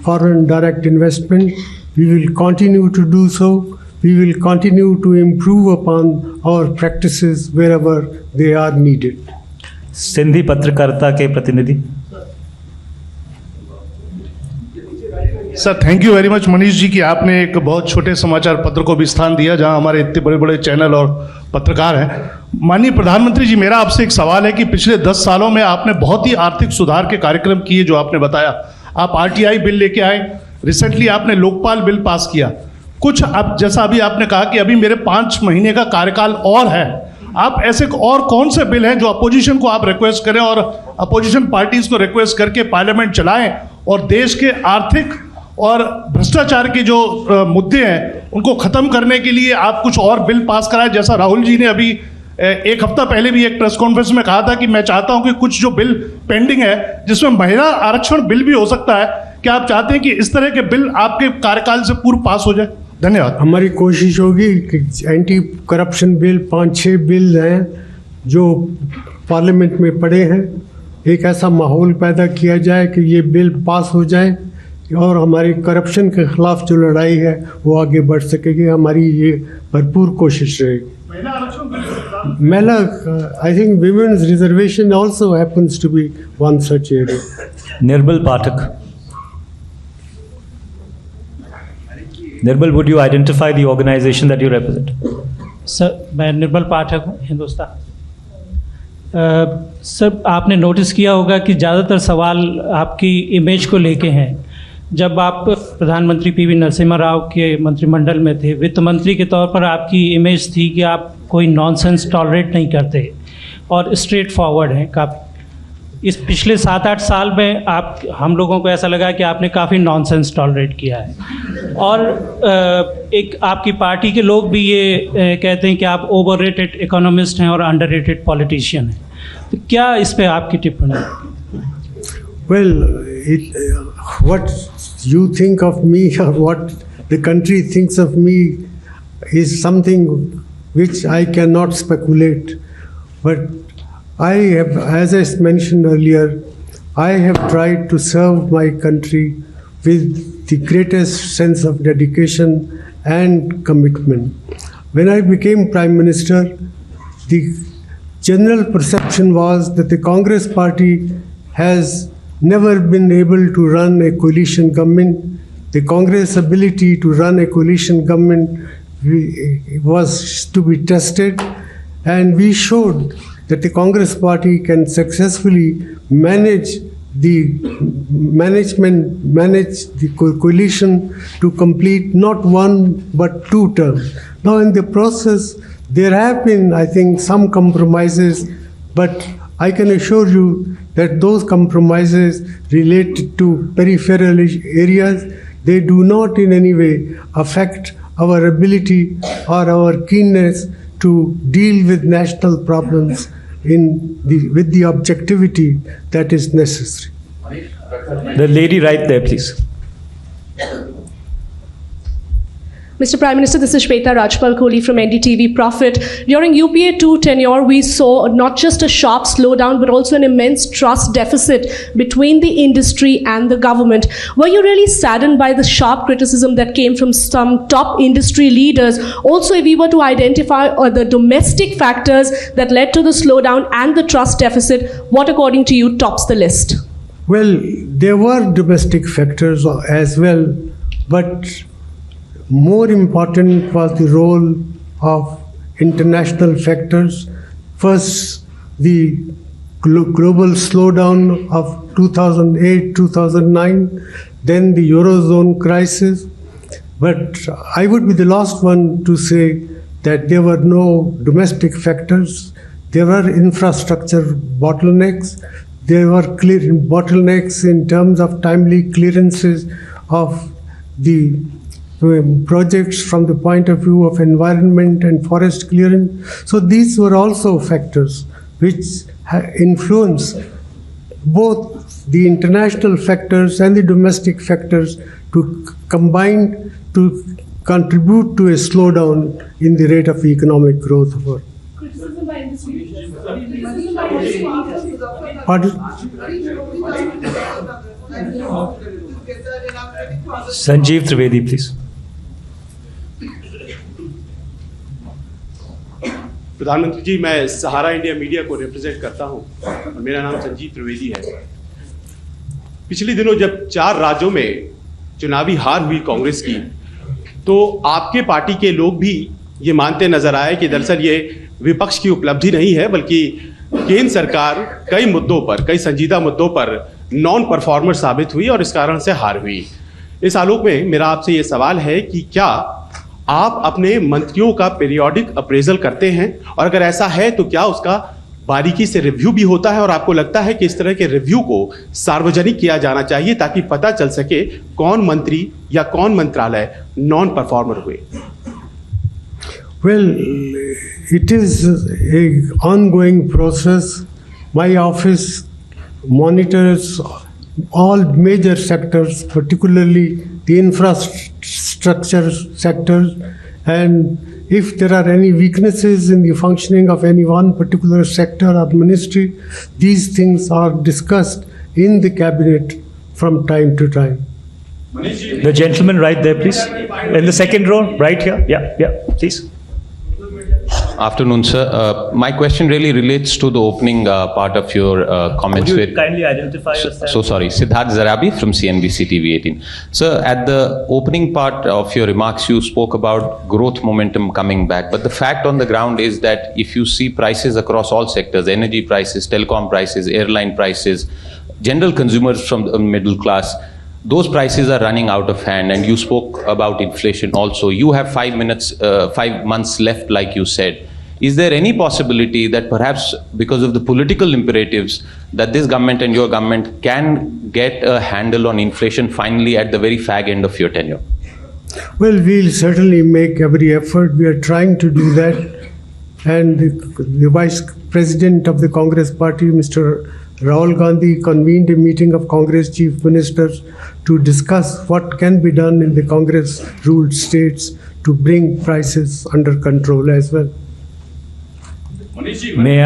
foreign direct investment. We will continue to do so. We will continue to improve upon our practices wherever they are needed. Sindhi पत्रकारिता के प्रतिनिधि। Sir, thank you very much Manish ji कि आपने एक बहुत छोटे समाचार पत्र को भी स्थान दिया जहां हमारे इतने बड़े बड़े चैनल और पत्रकार हैं। माननीय प्रधानमंत्री जी, मेरा आपसे एक सवाल है कि पिछले 10 सालों में आपने बहुत ही आर्थिक सुधार के कार्यक्रम किए जो आपने बताया। आप RTI बिल लेके आए, रिसेंटली आपने लोकपाल बिल पास किया। कुछ अब जैसा अभी आपने कहा कि अभी मेरे 5 महीने का कार्यकाल और है, आप ऐसे और कौन से बिल हैं जो अपोजिशन को आप रिक्वेस्ट करें और अपोजिशन पार्टीज को रिक्वेस्ट करके पार्लियामेंट चलाएं और देश के आर्थिक और भ्रष्टाचार के जो मुद्दे हैं उनको ख़त्म करने के लिए आप कुछ और बिल पास कराएं? जैसा राहुल जी ने अभी 1 हफ्ता पहले भी एक प्रेस कॉन्फ्रेंस में कहा था कि मैं चाहता हूं कि कुछ जो बिल पेंडिंग है जिसमें महिला आरक्षण बिल भी हो सकता है, क्या आप चाहते हैं कि इस तरह के बिल आपके कार्यकाल से पूर्व पास हो जाए? धन्यवाद। हमारी कोशिश होगी कि एंटी करप्शन बिल 5-6 बिल हैं जो पार्लियामेंट में पड़े हैं, एक ऐसा माहौल पैदा किया जाए कि ये बिल पास हो जाए और हमारी करप्शन के खिलाफ जो लड़ाई है वो आगे बढ़ सकेगी। हमारी ये भरपूर कोशिश रहेगी। महिला, I think women's reservation also happens to be one such area. Nirmal Pathak. Nirmal, would you identify the organization that you represent? Sir, मैं निर्मल पाठक हूँ, हिंदुस्तान। सर, आपने नोटिस किया होगा कि ज़्यादातर सवाल आपकी इमेज को लेके हैं। जब आप प्रधानमंत्री PV नरसिम्हा राव के मंत्रिमंडल में थे, वित्त मंत्री के तौर पर आपकी इमेज थी कि आप कोई नॉनसेंस टॉलरेट नहीं करते और स्ट्रेट फॉरवर्ड हैं काफ़ी। इस पिछले 7-8 साल में आप हम लोगों को ऐसा लगा कि आपने काफ़ी नॉनसेंस टॉलरेट किया है और एक आपकी पार्टी के लोग भी ये कहते हैं कि आप ओवररेटेड इकोनॉमिस्ट हैं और अंडररेटेड पॉलिटिशियन हैं, तो क्या इस पे आपकी टिप्पणी है? Well, what you think of me or what the country thinks of me is something which I cannot speculate. But I have, as I mentioned earlier, I have tried to serve my country with the greatest sense of dedication and commitment. When I became Prime Minister, the general perception was that the Congress Party has never been able to run a coalition government. The Congress ability to run a coalition government was to be tested, and we showed that the Congress Party can successfully manage the coalition to complete not one but 2 terms. Now in the process there have been, I think, some compromises, but I can assure you that those compromises related to peripheral areas, they do not in any way affect our ability or our keenness to deal with national problems with the objectivity that is necessary. The lady right there, please. Mr. Prime Minister, this is Shweta Rajpal Kohli from NDTV Profit. During UPA 2 tenure, we saw not just a sharp slowdown, but also an immense trust deficit between the industry and the government. Were you really saddened by the sharp criticism that came from some top industry leaders? Also, if we were to identify the domestic factors that led to the slowdown and the trust deficit, what according to you tops the list? Well, there were domestic factors as well, but more important was the role of international factors. First, the global slowdown of 2008-2009, then the Eurozone crisis. But I would be the last one to say that there were no domestic factors. There were infrastructure bottlenecks. There were bottlenecks in terms of timely clearances of the projects from the point of view of environment and forest clearance. So these were also factors which influence both the international factors and the domestic factors to combine to contribute to a slowdown in the rate of economic growth of our. Pardon? Sanjeev Trivedi, please. प्रधानमंत्री जी, मैं सहारा India media को represent करता हूं और मेरा नाम संजीव त्रिवेदी है। पिछले दिनों जब 4 राज्यों में चुनावी हार हुई कांग्रेस की, तो आपके पार्टी के लोग भी ये मानते नजर आए कि दरअसल ये विपक्ष की उपलब्धि नहीं है, बल्कि केंद्र सरकार कई मुद्दों पर, कई संजीदा मुद्दों पर नॉन परफॉर्मर साबित हुई और इस कारण से हार हुई। इस आलोक में मेरा आपसे ये सवाल है कि क्या आप अपने मंत्रियों का पीरियोडिक अप्रेजल करते हैं, और अगर ऐसा है तो क्या उसका बारीकी से रिव्यू भी होता है, और आपको लगता है कि इस तरह के रिव्यू को सार्वजनिक किया जाना चाहिए ताकि पता चल सके कौन मंत्री या कौन मंत्रालय नॉन परफॉर्मर हुए? Well, it is an ongoing process. My office monitors all major sectors, particularly the infrastructure sectors, and if there are any weaknesses in the functioning of any one particular sector or ministry, these things are discussed in the cabinet from time to time. The gentleman right there, please. In the second row, right here. Yeah, please. Afternoon, sir. My question really relates to the opening part of your comments. Would you kindly identify yourself? So sorry. Siddharth Zarabi from CNBC TV 18. Sir, at the opening part of your remarks, you spoke about growth momentum coming back. But the fact on the ground is that if you see prices across all sectors, energy prices, telecom prices, airline prices, general consumers from the middle class, those prices are running out of hand. And you spoke about inflation also. You have 5 months left, like you said. Is there any possibility that perhaps because of the political imperatives that this government and your government can get a handle on inflation finally at the very fag end of your tenure? Well, we'll certainly make every effort. We are trying to do that. And the Vice President of the Congress Party, Mr. Rahul Gandhi, convened a meeting of Congress Chief Ministers to discuss what can be done in the Congress-ruled states to bring prices under control as well. May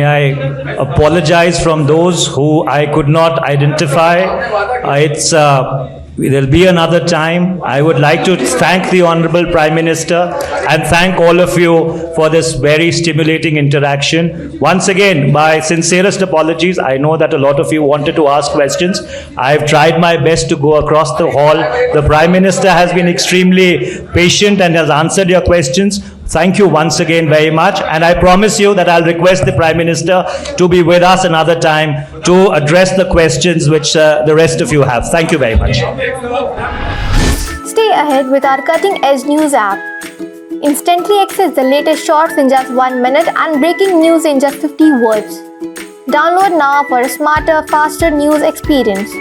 I apologize from those who I could not identify. There'll be another time. I would like to thank the Honorable Prime Minister and thank all of you for this very stimulating interaction. Once again, my sincerest apologies. I know that a lot of you wanted to ask questions. I've tried my best to go across the hall. The Prime Minister has been extremely patient and has answered your questions. Thank you once again very much, and I promise you that I'll request the Prime Minister to be with us another time to address the questions which the rest of you have. Thank you very much. Stay ahead with our cutting-edge news app. Instantly access the latest shorts in just 1 minute and breaking news in just 50 words. Download now for a smarter, faster news experience.